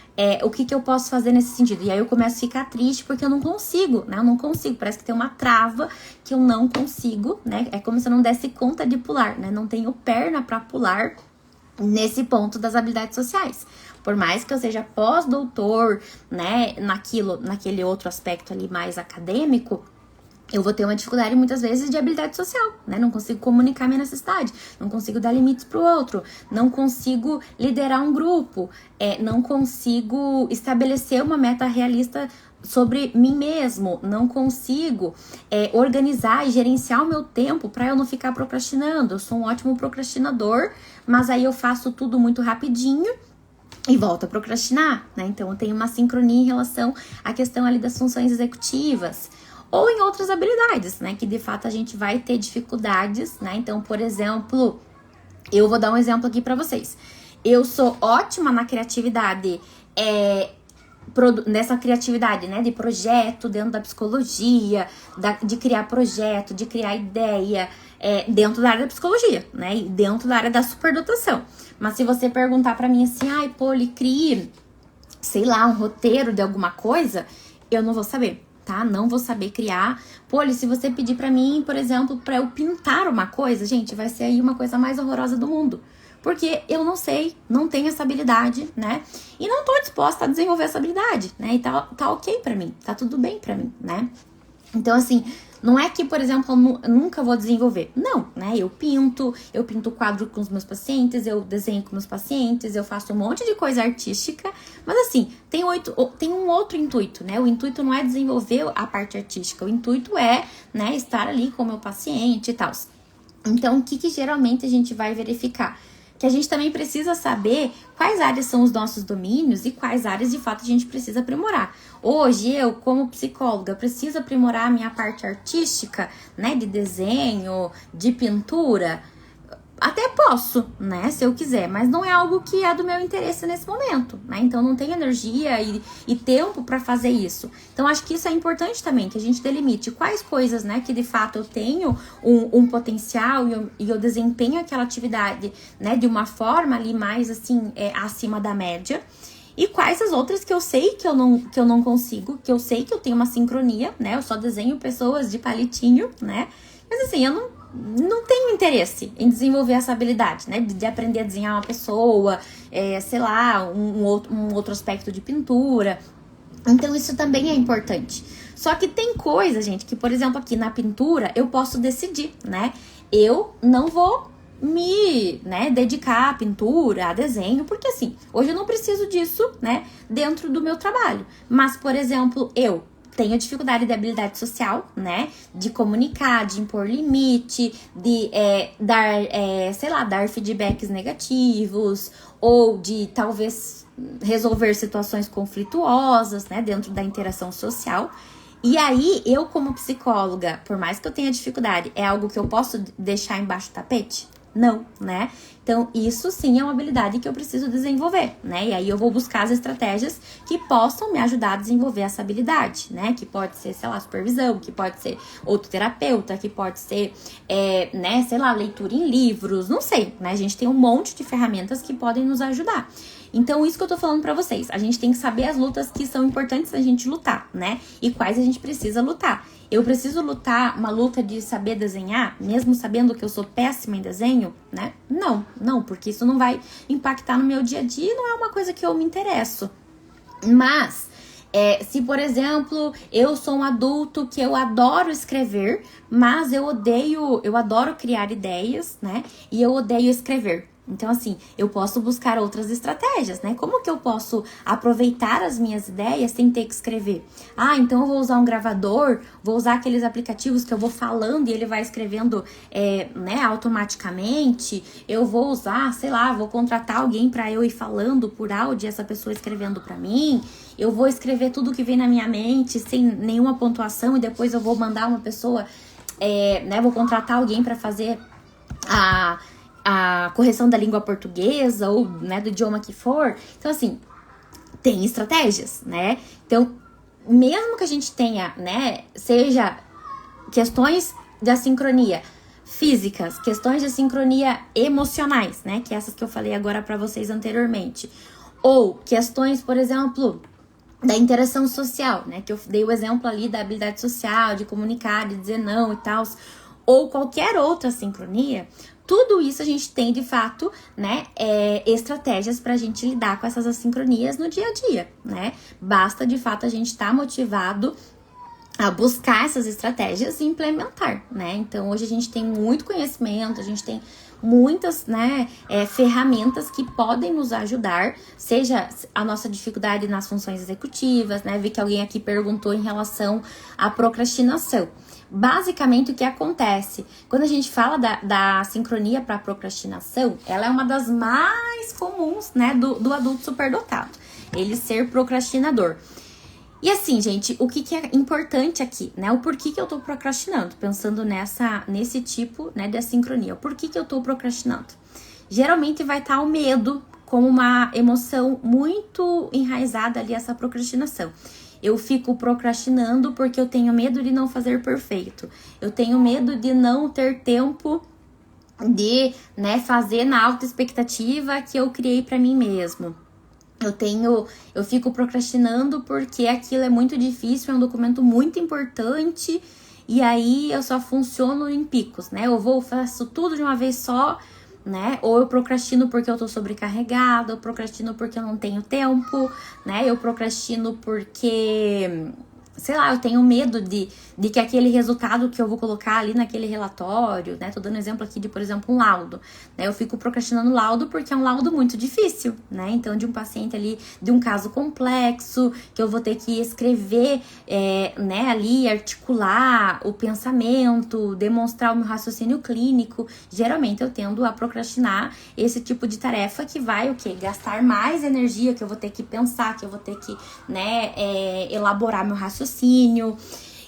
o que eu posso fazer nesse sentido? E aí eu começo a ficar triste porque eu não consigo, né? Eu não consigo, parece que tem uma trava que eu não consigo, né? É como se eu não desse conta de pular, né? Não tenho perna pra pular nesse ponto das habilidades sociais. Por mais que eu seja pós-doutor, né, naquele outro aspecto ali mais acadêmico, eu vou ter uma dificuldade muitas vezes de habilidade social, né? Não consigo comunicar minha necessidade, não consigo dar limites pro outro, não consigo liderar um grupo, não consigo estabelecer uma meta realista sobre mim mesmo, não consigo organizar e gerenciar o meu tempo para eu não ficar procrastinando. Eu sou um ótimo procrastinador, mas aí eu faço tudo muito rapidinho e volto a procrastinar, né? Então eu tenho uma sincronia em relação à questão ali das funções executivas. Ou em outras habilidades, né? Que de fato a gente vai ter dificuldades, né? Então, por exemplo, eu vou dar um exemplo aqui pra vocês. Eu sou ótima na criatividade, nessa criatividade, né? De projeto dentro da psicologia, de criar projeto, de criar ideia, dentro da área da psicologia, né? E dentro da área da superdotação. Mas se você perguntar pra mim assim, ai, Poli, crie, sei lá, um roteiro de alguma coisa, eu não vou saber. Tá? Não vou saber criar. Poli, se você pedir pra mim, por exemplo, pra eu pintar uma coisa, gente, vai ser aí uma coisa mais horrorosa do mundo. Porque eu não sei, não tenho essa habilidade, né? E não tô disposta a desenvolver essa habilidade, né? E tá ok pra mim, tá tudo bem pra mim, né? Então, assim, não é que, por exemplo, eu nunca vou desenvolver. Não, né? Eu pinto quadro com os meus pacientes, eu desenho com meus pacientes, eu faço um monte de coisa artística. Mas, assim, tem um outro intuito, né? O intuito não é desenvolver a parte artística. O intuito é, né, estar ali com o meu paciente e tal. Então, o que geralmente a gente vai verificar? Que a gente também precisa saber quais áreas são os nossos domínios e quais áreas de fato a gente precisa aprimorar. Hoje eu, como psicóloga, preciso aprimorar a minha parte artística, né, de desenho, de pintura. Até posso, né, se eu quiser, mas não é algo que é do meu interesse nesse momento, né? Então não tenho energia e tempo para fazer isso. Então acho que isso é importante também, que a gente delimite quais coisas, né, que de fato eu tenho um potencial e eu desempenho aquela atividade, né, de uma forma ali mais assim, acima da média. E quais as outras que eu sei que eu não consigo, que eu sei que eu tenho uma sincronia, né? Eu só desenho pessoas de palitinho, né? Mas assim, eu não tenho interesse em desenvolver essa habilidade, né? De aprender a desenhar uma pessoa, sei lá, um outro aspecto de pintura. Então, isso também é importante. Só que tem coisa, gente, que, por exemplo, aqui na pintura, eu posso decidir, né? Eu não vou me, né, dedicar à pintura, a desenho, porque assim, hoje eu não preciso disso, né, dentro do meu trabalho. Mas, por exemplo, eu tenho dificuldade de habilidade social, né, de comunicar, de impor limite, de dar feedbacks negativos, ou de talvez resolver situações conflituosas, né, dentro da interação social. E aí, eu como psicóloga, por mais que eu tenha dificuldade, é algo que eu posso deixar embaixo do tapete? Não, né? Então, isso sim é uma habilidade que eu preciso desenvolver, né? E aí eu vou buscar as estratégias que possam me ajudar a desenvolver essa habilidade, né? Que pode ser, sei lá, supervisão, que pode ser outro terapeuta, que pode ser, né, sei lá, leitura em livros, não sei, né? A gente tem um monte de ferramentas que podem nos ajudar. Então, isso que eu tô falando pra vocês, a gente tem que saber as lutas que são importantes a gente lutar, né? E quais a gente precisa lutar. Eu preciso lutar uma luta de saber desenhar, mesmo sabendo que eu sou péssima em desenho, né? Não, porque isso não vai impactar no meu dia a dia e não é uma coisa que eu me interesso. Mas, se, por exemplo, eu sou um adulto que eu adoro escrever, mas eu adoro criar ideias, né? E eu odeio escrever. Então, assim, eu posso buscar outras estratégias, né? Como que eu posso aproveitar as minhas ideias sem ter que escrever? Ah, então eu vou usar um gravador, vou usar aqueles aplicativos que eu vou falando e ele vai escrevendo, né, automaticamente. Eu vou usar, sei lá, vou contratar alguém para eu ir falando por áudio e essa pessoa escrevendo para mim. Eu vou escrever tudo que vem na minha mente sem nenhuma pontuação e depois eu vou mandar uma pessoa, né, vou contratar alguém para fazer a correção da língua portuguesa ou, né, do idioma que for. Então, assim, tem estratégias, né? Então, mesmo que a gente tenha, né, seja questões da sincronia físicas, questões de sincronia emocionais, né, que essas que eu falei agora pra vocês anteriormente, ou questões, por exemplo, da interação social, né, que eu dei o exemplo ali da habilidade social, de comunicar, de dizer não e tal, ou qualquer outra sincronia, tudo isso a gente tem, de fato, né, estratégias pra gente lidar com essas assincronias no dia a dia, né? Basta, de fato, a gente estar motivado a buscar essas estratégias e implementar, né? Então, hoje a gente tem muito conhecimento, a gente tem muitas, né, ferramentas que podem nos ajudar, seja a nossa dificuldade nas funções executivas, né? Vi que alguém aqui perguntou em relação à procrastinação. Basicamente, o que acontece quando a gente fala da sincronia para procrastinação, ela é uma das mais comuns, né, do adulto superdotado, ele ser procrastinador. E assim, gente, o que é importante aqui, né? O porquê que eu tô procrastinando, pensando nesse tipo, né, de assincronia. O porquê que eu tô procrastinando? Geralmente vai estar o medo como uma emoção muito enraizada ali, essa procrastinação. Eu fico procrastinando porque eu tenho medo de não fazer perfeito. Eu tenho medo de não ter tempo de, né, fazer na alta expectativa que eu criei para mim mesmo. Eu fico procrastinando porque aquilo é muito difícil, é um documento muito importante e aí eu só funciono em picos, né? Faço tudo de uma vez só, né? Ou eu procrastino porque eu tô sobrecarregada, eu procrastino porque eu não tenho tempo, né? Eu procrastino porque, sei lá, eu tenho medo de que aquele resultado que eu vou colocar ali naquele relatório, né? Tô dando exemplo aqui de, por exemplo, um laudo, né? Eu fico procrastinando o laudo porque é um laudo muito difícil, né? Então, de um paciente ali, de um caso complexo, que eu vou ter que escrever, né, ali, articular o pensamento, demonstrar o meu raciocínio clínico. Geralmente, eu tendo a procrastinar esse tipo de tarefa que vai, o quê? Gastar mais energia, que eu vou ter que pensar, que eu vou ter que, né, elaborar meu raciocínio.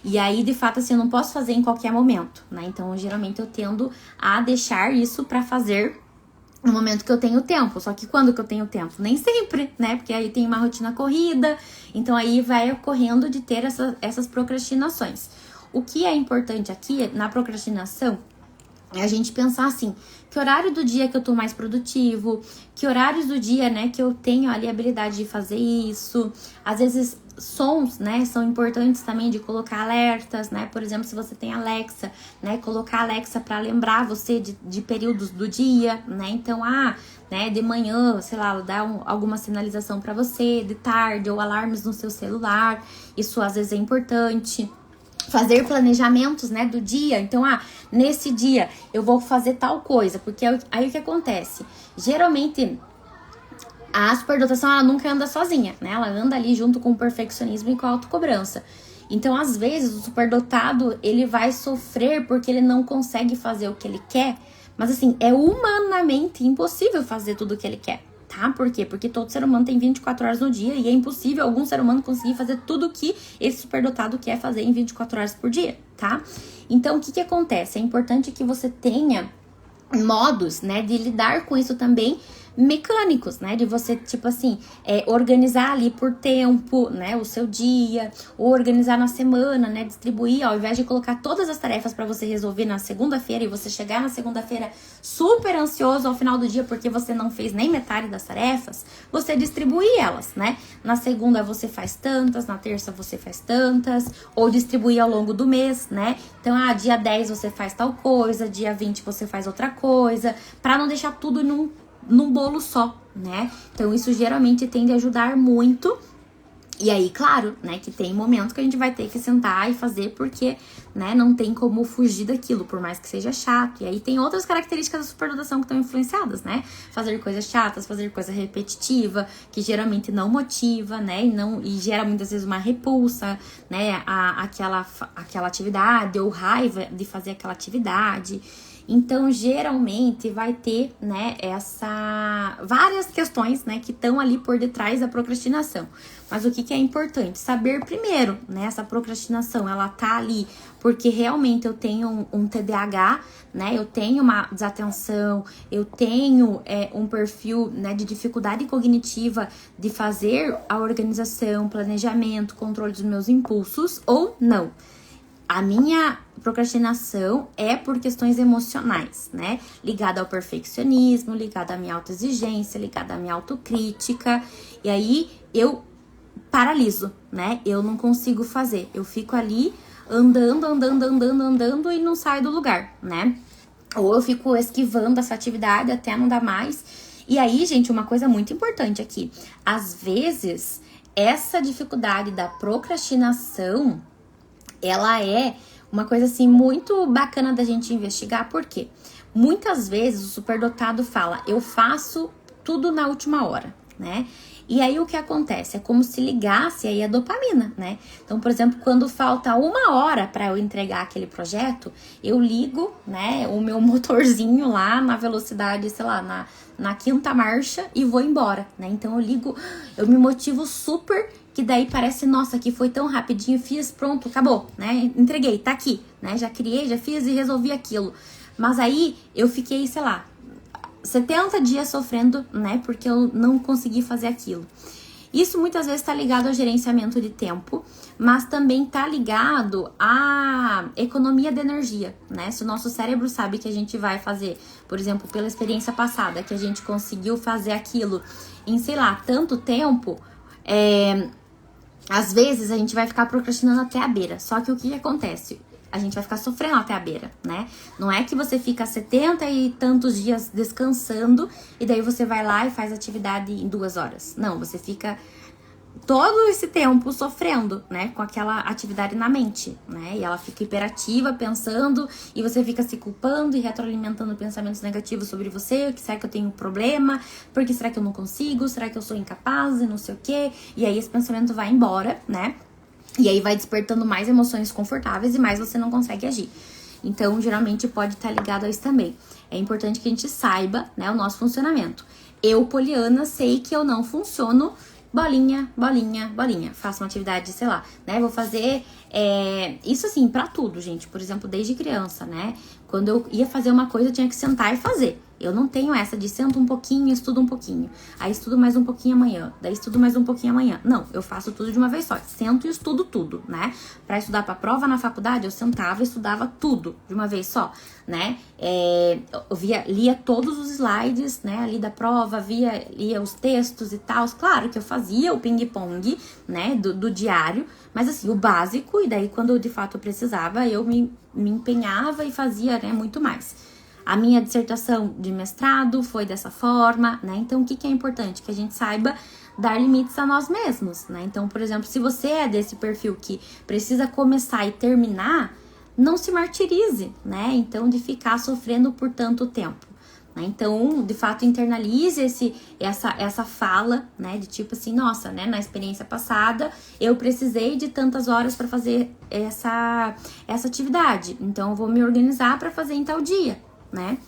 E aí, de fato, assim, eu não posso fazer em qualquer momento, né? Então, geralmente, eu tendo a deixar isso pra fazer no momento que eu tenho tempo. Só que quando que eu tenho tempo? Nem sempre, né? Porque aí tem uma rotina corrida. Então, aí vai ocorrendo de ter essas procrastinações. O que é importante aqui, na procrastinação, é a gente pensar assim, que horário do dia que eu tô mais produtivo, que horários do dia, né, que eu tenho ali a habilidade de fazer isso. Às vezes sons, né, são importantes também de colocar alertas, né, por exemplo, se você tem Alexa, né, colocar Alexa para lembrar você de períodos do dia, né, então, né, de manhã, sei lá, dar alguma sinalização para você, de tarde, ou alarmes no seu celular, isso às vezes é importante. Fazer planejamentos, né, do dia. Então, nesse dia eu vou fazer tal coisa, porque aí o que acontece? Geralmente, a superdotação, ela nunca anda sozinha, né? Ela anda ali junto com o perfeccionismo e com a autocobrança. Então, às vezes, o superdotado, ele vai sofrer porque ele não consegue fazer o que ele quer. Mas, assim, é humanamente impossível fazer tudo o que ele quer. Tá? Por quê? Porque todo ser humano tem 24 horas no dia e é impossível algum ser humano conseguir fazer tudo o que esse superdotado quer fazer em 24 horas por dia, tá? Então, o que acontece? É importante que você tenha modos, né, de lidar com isso também mecânicos, né, de você, tipo assim, organizar ali por tempo, né, o seu dia, ou organizar na semana, né, distribuir, ao invés de colocar todas as tarefas para você resolver na segunda-feira e você chegar na segunda-feira super ansioso ao final do dia porque você não fez nem metade das tarefas, você distribui elas, né, na segunda você faz tantas, na terça você faz tantas, ou distribuir ao longo do mês, né, então, dia 10 você faz tal coisa, dia 20 você faz outra coisa, para não deixar tudo num bolo só, né? Então, isso geralmente tende a ajudar muito. E aí, claro, né, que tem momentos que a gente vai ter que sentar e fazer porque, né, não tem como fugir daquilo, por mais que seja chato. E aí tem outras características da superdotação que estão influenciadas, né? Fazer coisas chatas, fazer coisa repetitiva, que geralmente não motiva, né? E gera muitas vezes uma repulsa, né? Aquela atividade ou raiva de fazer aquela atividade. Então, geralmente, vai ter, né, várias questões, né, que estão ali por detrás da procrastinação. Mas o que é importante? Saber primeiro, né, essa procrastinação, ela tá ali porque realmente eu tenho um TDAH, né, eu tenho uma desatenção, eu tenho um perfil, né, de dificuldade cognitiva de fazer a organização, planejamento, controle dos meus impulsos ou não. A minha procrastinação é por questões emocionais, né? Ligada ao perfeccionismo, ligada à minha autoexigência, ligada à minha autocrítica. E aí eu paraliso, né? Eu não consigo fazer. Eu fico ali andando e não saio do lugar, né? Ou eu fico esquivando essa atividade até não dar mais. E aí, gente, uma coisa muito importante aqui. Às vezes, essa dificuldade da procrastinação, ela é uma coisa assim muito bacana da gente investigar, porque muitas vezes o superdotado fala, eu faço tudo na última hora, né? E aí o que acontece? É como se ligasse aí a dopamina, né? Então, por exemplo, quando falta 1 hora para eu entregar aquele projeto, eu ligo, né, o meu motorzinho lá na velocidade, sei lá, na 5ª marcha e vou embora, né? Então eu ligo, eu me motivo super, que daí parece, nossa, que foi tão rapidinho, fiz, pronto, acabou, né? Entreguei, tá aqui, né? Já criei, já fiz e resolvi aquilo. Mas aí eu fiquei, sei lá, 70 dias sofrendo, né? Porque eu não consegui fazer aquilo. Isso muitas vezes está ligado ao gerenciamento de tempo, mas também está ligado à economia de energia, né? Se o nosso cérebro sabe que a gente vai fazer, por exemplo, pela experiência passada, que a gente conseguiu fazer aquilo em, sei lá, tanto tempo, às vezes a gente vai ficar procrastinando até a beira. Só que o que acontece? A gente vai ficar sofrendo até a beira, né? Não é que você fica 70 e tantos dias descansando e daí você vai lá e faz atividade em 2 horas. Não, você fica todo esse tempo sofrendo, né? Com aquela atividade na mente, né? E ela fica hiperativa, pensando, e você fica se culpando e retroalimentando pensamentos negativos sobre você. Será que eu tenho um problema? Porque será que eu não consigo? Será que eu sou incapaz? E não sei o quê. E aí esse pensamento vai embora, né? E aí vai despertando mais emoções confortáveis e mais você não consegue agir. Então, geralmente pode estar ligado a isso também. É importante que a gente saiba, né, o nosso funcionamento. Eu, Poliana, sei que eu não funciono bolinha, bolinha, bolinha. Faço uma atividade, sei lá, né? Vou fazer isso assim, pra tudo, gente. Por exemplo, desde criança, né? Quando eu ia fazer uma coisa, eu tinha que sentar e fazer. Eu não tenho essa de sento um pouquinho, estudo um pouquinho. Aí estudo mais um pouquinho amanhã. Daí estudo mais um pouquinho amanhã. Não, eu faço tudo de uma vez só. Sento e estudo tudo, né? Pra estudar pra prova na faculdade, eu sentava e estudava tudo de uma vez só, né? Eu lia todos os slides, né? Ali da prova, lia os textos e tal. Claro que eu fazia o ping-pong, né? Do diário. Mas assim, o básico. E daí, quando de fato eu precisava, eu me empenhava e fazia, né? Muito mais. A minha dissertação de mestrado foi dessa forma, né? Então, o que é importante? Que a gente saiba dar limites a nós mesmos, né? Então, por exemplo, se você é desse perfil que precisa começar e terminar, não se martirize, né? Então, de ficar sofrendo por tanto tempo. Né? Então, de fato, internalize essa fala, né? De tipo assim, nossa, né? Na experiência passada, eu precisei de tantas horas para fazer essa atividade. Então, eu vou me organizar para fazer em tal dia, né?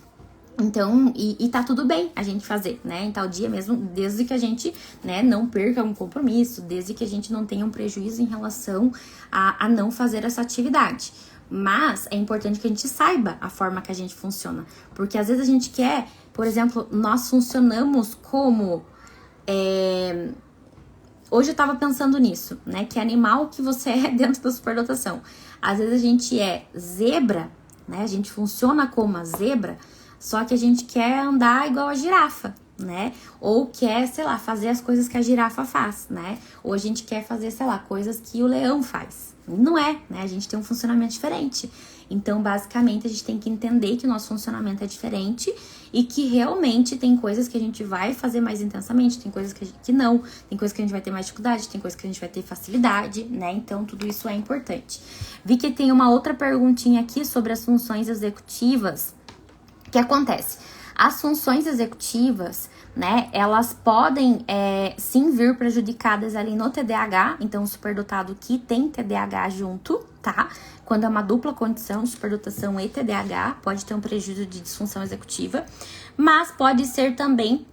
Então, e tá tudo bem a gente fazer, né? Em tal dia mesmo, desde que a gente, né, não perca um compromisso, desde que a gente não tenha um prejuízo em relação a não fazer essa atividade. Mas é importante que a gente saiba a forma que a gente funciona. Porque às vezes a gente quer, por exemplo, nós funcionamos como... Hoje eu tava pensando nisso, né? Que animal que você é dentro da superdotação. Às vezes a gente é zebra, né? A gente funciona como a zebra, só que a gente quer andar igual a girafa, né? Ou quer, sei lá, fazer as coisas que a girafa faz, né? Ou a gente quer fazer, sei lá, coisas que o leão faz. Não é, né? A gente tem um funcionamento diferente. Então, basicamente, a gente tem que entender que o nosso funcionamento é diferente e que realmente tem coisas que a gente vai fazer mais intensamente, tem coisas que não, tem coisas que a gente vai ter mais dificuldade, tem coisas que a gente vai ter facilidade, né? Então, tudo isso é importante. Vi que tem uma outra perguntinha aqui sobre as funções executivas. O que acontece? As funções executivas, né, elas podem sim vir prejudicadas ali no TDAH, então o superdotado que tem TDAH junto, tá? Quando é uma dupla condição, superdotação e TDAH, pode ter um prejuízo de disfunção executiva, mas pode ser também,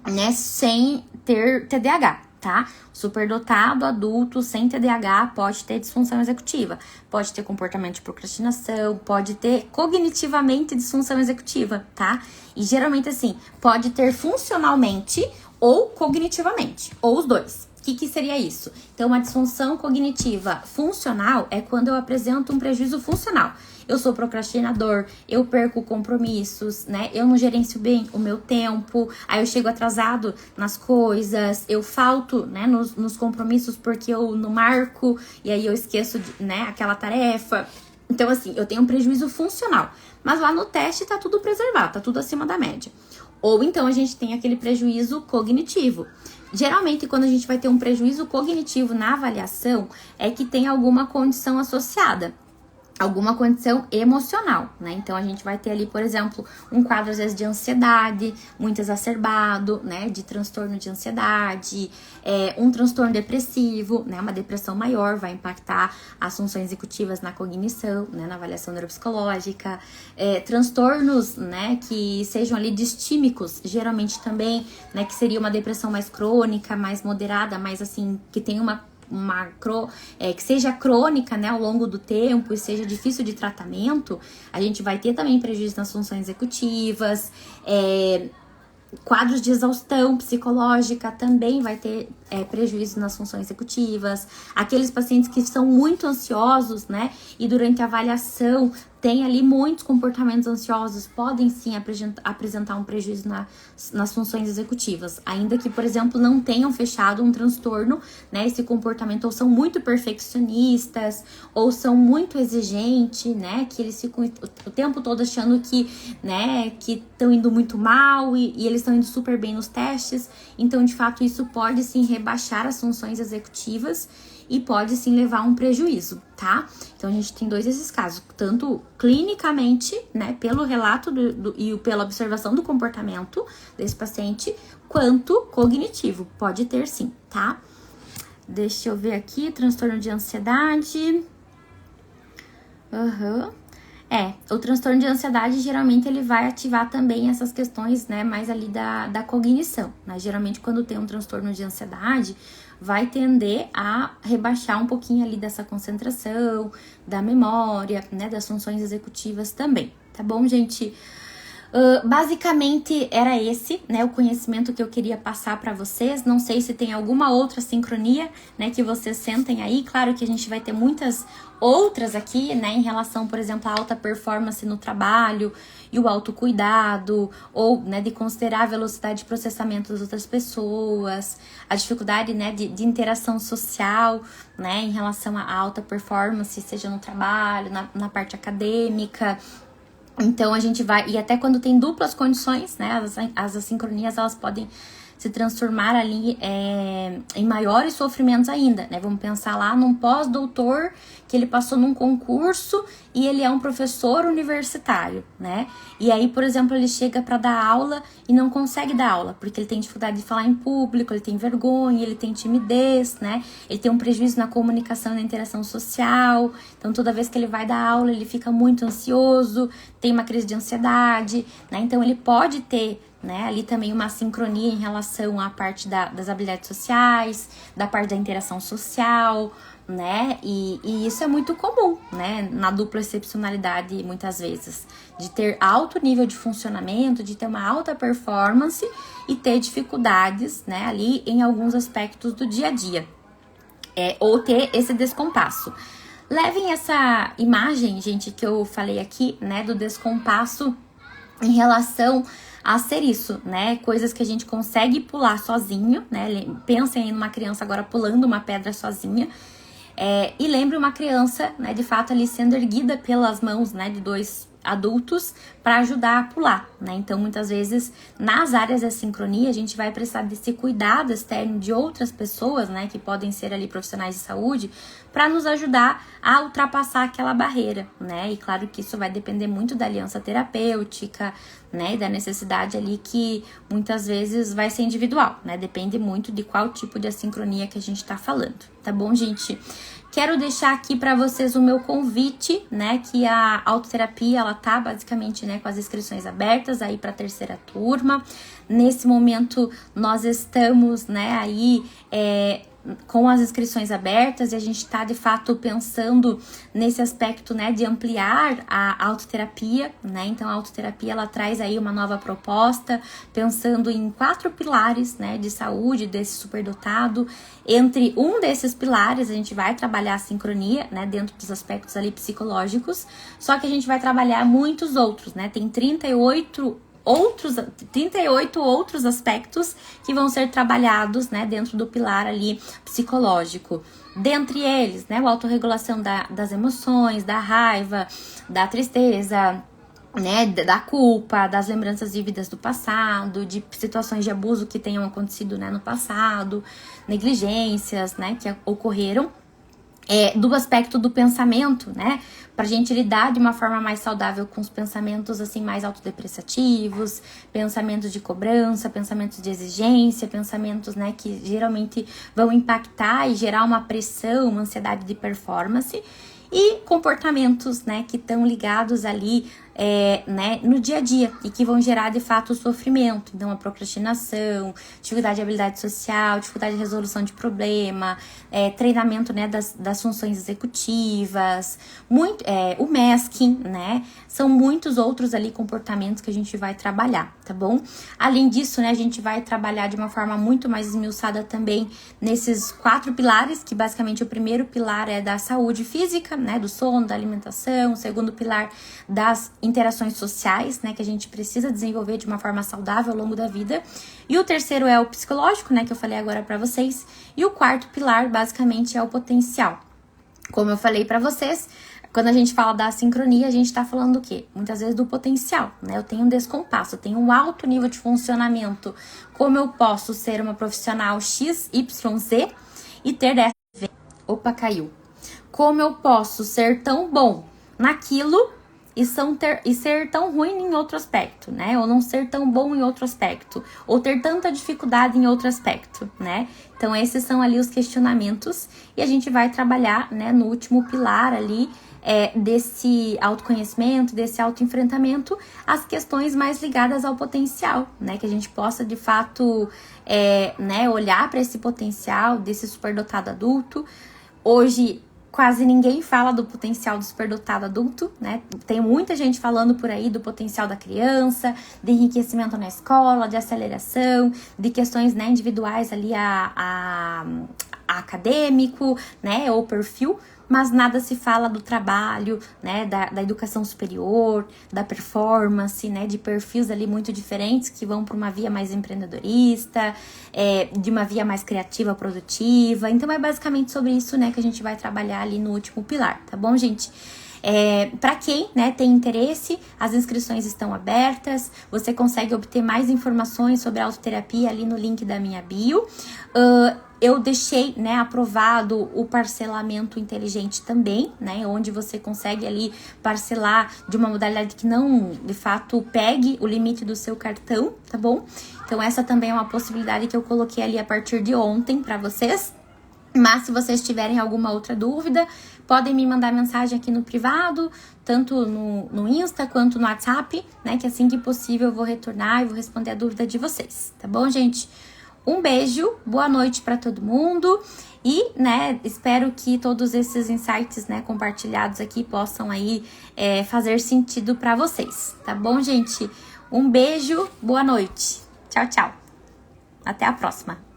né, sem ter TDAH, tá? Superdotado adulto sem TDAH pode ter disfunção executiva, pode ter comportamento de procrastinação, pode ter cognitivamente disfunção executiva, tá? E geralmente assim, pode ter funcionalmente ou cognitivamente, ou os dois. O que seria isso? Então, uma disfunção cognitiva funcional é quando eu apresento um prejuízo funcional. Eu sou procrastinador, eu perco compromissos, né? Eu não gerencio bem o meu tempo, aí eu chego atrasado nas coisas, eu falto, né, nos compromissos porque eu não marco e aí eu esqueço, né, aquela tarefa. Então, assim, eu tenho um prejuízo funcional, mas lá no teste tá tudo preservado, tá tudo acima da média. Ou então a gente tem aquele prejuízo cognitivo. Geralmente, quando a gente vai ter um prejuízo cognitivo na avaliação, é que tem alguma condição associada. Alguma condição emocional, né? Então, a gente vai ter ali, por exemplo, um quadro, às vezes, de ansiedade, muito exacerbado, né? De transtorno de ansiedade, um transtorno depressivo, né? Uma depressão maior vai impactar as funções executivas na cognição, né? Na avaliação neuropsicológica. Transtornos, né? Que sejam ali distímicos, geralmente também, né? Que seria uma depressão mais crônica, mais moderada, mais assim, que tem que seja crônica, né, ao longo do tempo e seja difícil de tratamento, a gente vai ter também prejuízo nas funções executivas, quadros de exaustão psicológica também vai ter prejuízo nas funções executivas. Aqueles pacientes que são muito ansiosos, né, e durante a avaliação tem ali muitos comportamentos ansiosos, podem sim apresentar um prejuízo nas funções executivas, ainda que, por exemplo, não tenham fechado um transtorno, né, esse comportamento, ou são muito perfeccionistas, ou são muito exigentes, né, que eles ficam o tempo todo achando que, né, que estão indo muito mal e eles estão indo super bem nos testes. Então, de fato, isso pode sim rebaixar as funções executivas e pode sim levar a um prejuízo, tá? Então, a gente tem dois desses casos, tanto clinicamente, né, pelo relato e pela observação do comportamento desse paciente, quanto cognitivo, pode ter sim, tá? Deixa eu ver aqui, transtorno de ansiedade. O transtorno de ansiedade, geralmente, ele vai ativar também essas questões, né, mais ali da cognição, né? Geralmente, quando tem um transtorno de ansiedade, vai tender a rebaixar um pouquinho ali dessa concentração, da memória, né, das funções executivas também, tá bom, gente? Basicamente era esse, né, o conhecimento que eu queria passar para vocês. Não sei se tem alguma outra sincronia, né, que vocês sentem aí. Claro que a gente vai ter muitas outras aqui, né, em relação, por exemplo, à alta performance no trabalho e o autocuidado, ou, né, de considerar a velocidade de processamento das outras pessoas, a dificuldade, né, de interação social, né, em relação à alta performance, seja no trabalho, na parte acadêmica. Então a gente vai, e até quando tem duplas condições, né, as assincronias elas podem se transformar ali em maiores sofrimentos ainda, né? Vamos pensar lá num pós-doutor que ele passou num concurso e ele é um professor universitário, né? E aí, por exemplo, ele chega para dar aula e não consegue dar aula, porque ele tem dificuldade de falar em público, ele tem vergonha, ele tem timidez, né? Ele tem um prejuízo na comunicação e na interação social. Então, toda vez que ele vai dar aula, ele fica muito ansioso, tem uma crise de ansiedade, né? Então, ele pode ter, né, ali também uma sincronia em relação à parte das habilidades sociais, da parte da interação social, né, e isso é muito comum, né, na dupla excepcionalidade muitas vezes, de ter alto nível de funcionamento, de ter uma alta performance e ter dificuldades, né, ali em alguns aspectos do dia a dia, ou ter esse descompasso. Levem essa imagem, gente, que eu falei aqui, né, do descompasso em relação a ser isso, né? Coisas que a gente consegue pular sozinho, né? Pensem em uma criança agora pulando uma pedra sozinha. E lembre uma criança, né, de fato, ali sendo erguida pelas mãos, né, de dois adultos para ajudar a pular, né? Então, muitas vezes, nas áreas da sincronia, a gente vai precisar desse cuidado externo de outras pessoas, né, que podem ser ali profissionais de saúde, para nos ajudar a ultrapassar aquela barreira, né? E claro que isso vai depender muito da aliança terapêutica, né, e da necessidade ali que muitas vezes vai ser individual, né? Depende muito de qual tipo de assincronia que a gente tá falando, tá bom, gente? Quero deixar aqui para vocês o meu convite, né, que a autoterapia, ela tá basicamente, né, com as inscrições abertas aí para a terceira turma. Nesse momento, nós estamos, né, aí com as inscrições abertas e a gente tá, de fato, pensando nesse aspecto, né, de ampliar a autoterapia, né, então a autoterapia, ela traz aí uma nova proposta, pensando em 4 pilares, né, de saúde desse superdotado. Entre um desses pilares, a gente vai trabalhar a sincronia, né, dentro dos aspectos ali psicológicos, só que a gente vai trabalhar muitos outros, né, tem 38 outros aspectos que vão ser trabalhados, né, dentro do pilar ali psicológico. Dentre eles, né, a autorregulação das emoções, da raiva, da tristeza, né, da culpa, das lembranças vívidas do passado, de situações de abuso que tenham acontecido, né, no passado, negligências, né, que ocorreram. Do aspecto do pensamento, né, pra gente lidar de uma forma mais saudável com os pensamentos, assim, mais autodepreciativos, pensamentos de cobrança, pensamentos de exigência, pensamentos, né, que geralmente vão impactar e gerar uma pressão, uma ansiedade de performance, e comportamentos, né, que estão ligados ali, né, no dia a dia e que vão gerar, de fato, o sofrimento. Então, a procrastinação, dificuldade de habilidade social, dificuldade de resolução de problema, treinamento, né, das funções executivas, o masking, né, são muitos outros ali comportamentos que a gente vai trabalhar, tá bom? Além disso, né, a gente vai trabalhar de uma forma muito mais esmiuçada também nesses 4 pilares, que basicamente o primeiro pilar é da saúde física, né, do sono, da alimentação, o segundo pilar das interações sociais, né, que a gente precisa desenvolver de uma forma saudável ao longo da vida, e o terceiro é o psicológico, né, que eu falei agora pra vocês, e o quarto pilar basicamente é o potencial. Como eu falei pra vocês, quando a gente fala da sincronia, a gente tá falando do quê? Muitas vezes do potencial, né? Eu tenho um descompasso, eu tenho um alto nível de funcionamento. Como eu posso ser uma profissional XYZ e ter dessa... Opa, caiu. Como eu posso ser tão bom naquilo e ser tão ruim em outro aspecto, né? Ou não ser tão bom em outro aspecto. Ou ter tanta dificuldade em outro aspecto, né? Então, esses são ali os questionamentos. E a gente vai trabalhar, né, no último pilar ali, desse autoconhecimento, desse autoenfrentamento, as questões mais ligadas ao potencial, né? Que a gente possa, de fato, né, olhar para esse potencial desse superdotado adulto. Hoje, Quase ninguém fala do potencial do superdotado adulto, né? Tem muita gente falando por aí do potencial da criança, de enriquecimento na escola, de aceleração, de questões, né, individuais ali a acadêmico, né, ou perfil, mas nada se fala do trabalho, né, da educação superior, da performance, né, de perfis ali muito diferentes que vão para uma via mais empreendedorista, de uma via mais criativa, produtiva. Então é basicamente sobre isso, né, que a gente vai trabalhar ali no último pilar, tá bom, gente? Para quem, né, tem interesse, as inscrições estão abertas, você consegue obter mais informações sobre a autoterapia ali no link da minha bio. Eu deixei, né, aprovado o parcelamento inteligente também, né, onde você consegue ali parcelar de uma modalidade que não, de fato, pegue o limite do seu cartão, tá bom? Então essa também é uma possibilidade que eu coloquei ali a partir de ontem para vocês. Mas se vocês tiverem alguma outra dúvida, podem me mandar mensagem aqui no privado, tanto no Insta quanto no WhatsApp, né, que assim que possível eu vou retornar e vou responder a dúvida de vocês, tá bom, gente? Um beijo, boa noite para todo mundo e, né, espero que todos esses insights, né, compartilhados aqui possam aí fazer sentido para vocês, tá bom, gente? Um beijo, boa noite. Tchau, tchau. Até a próxima.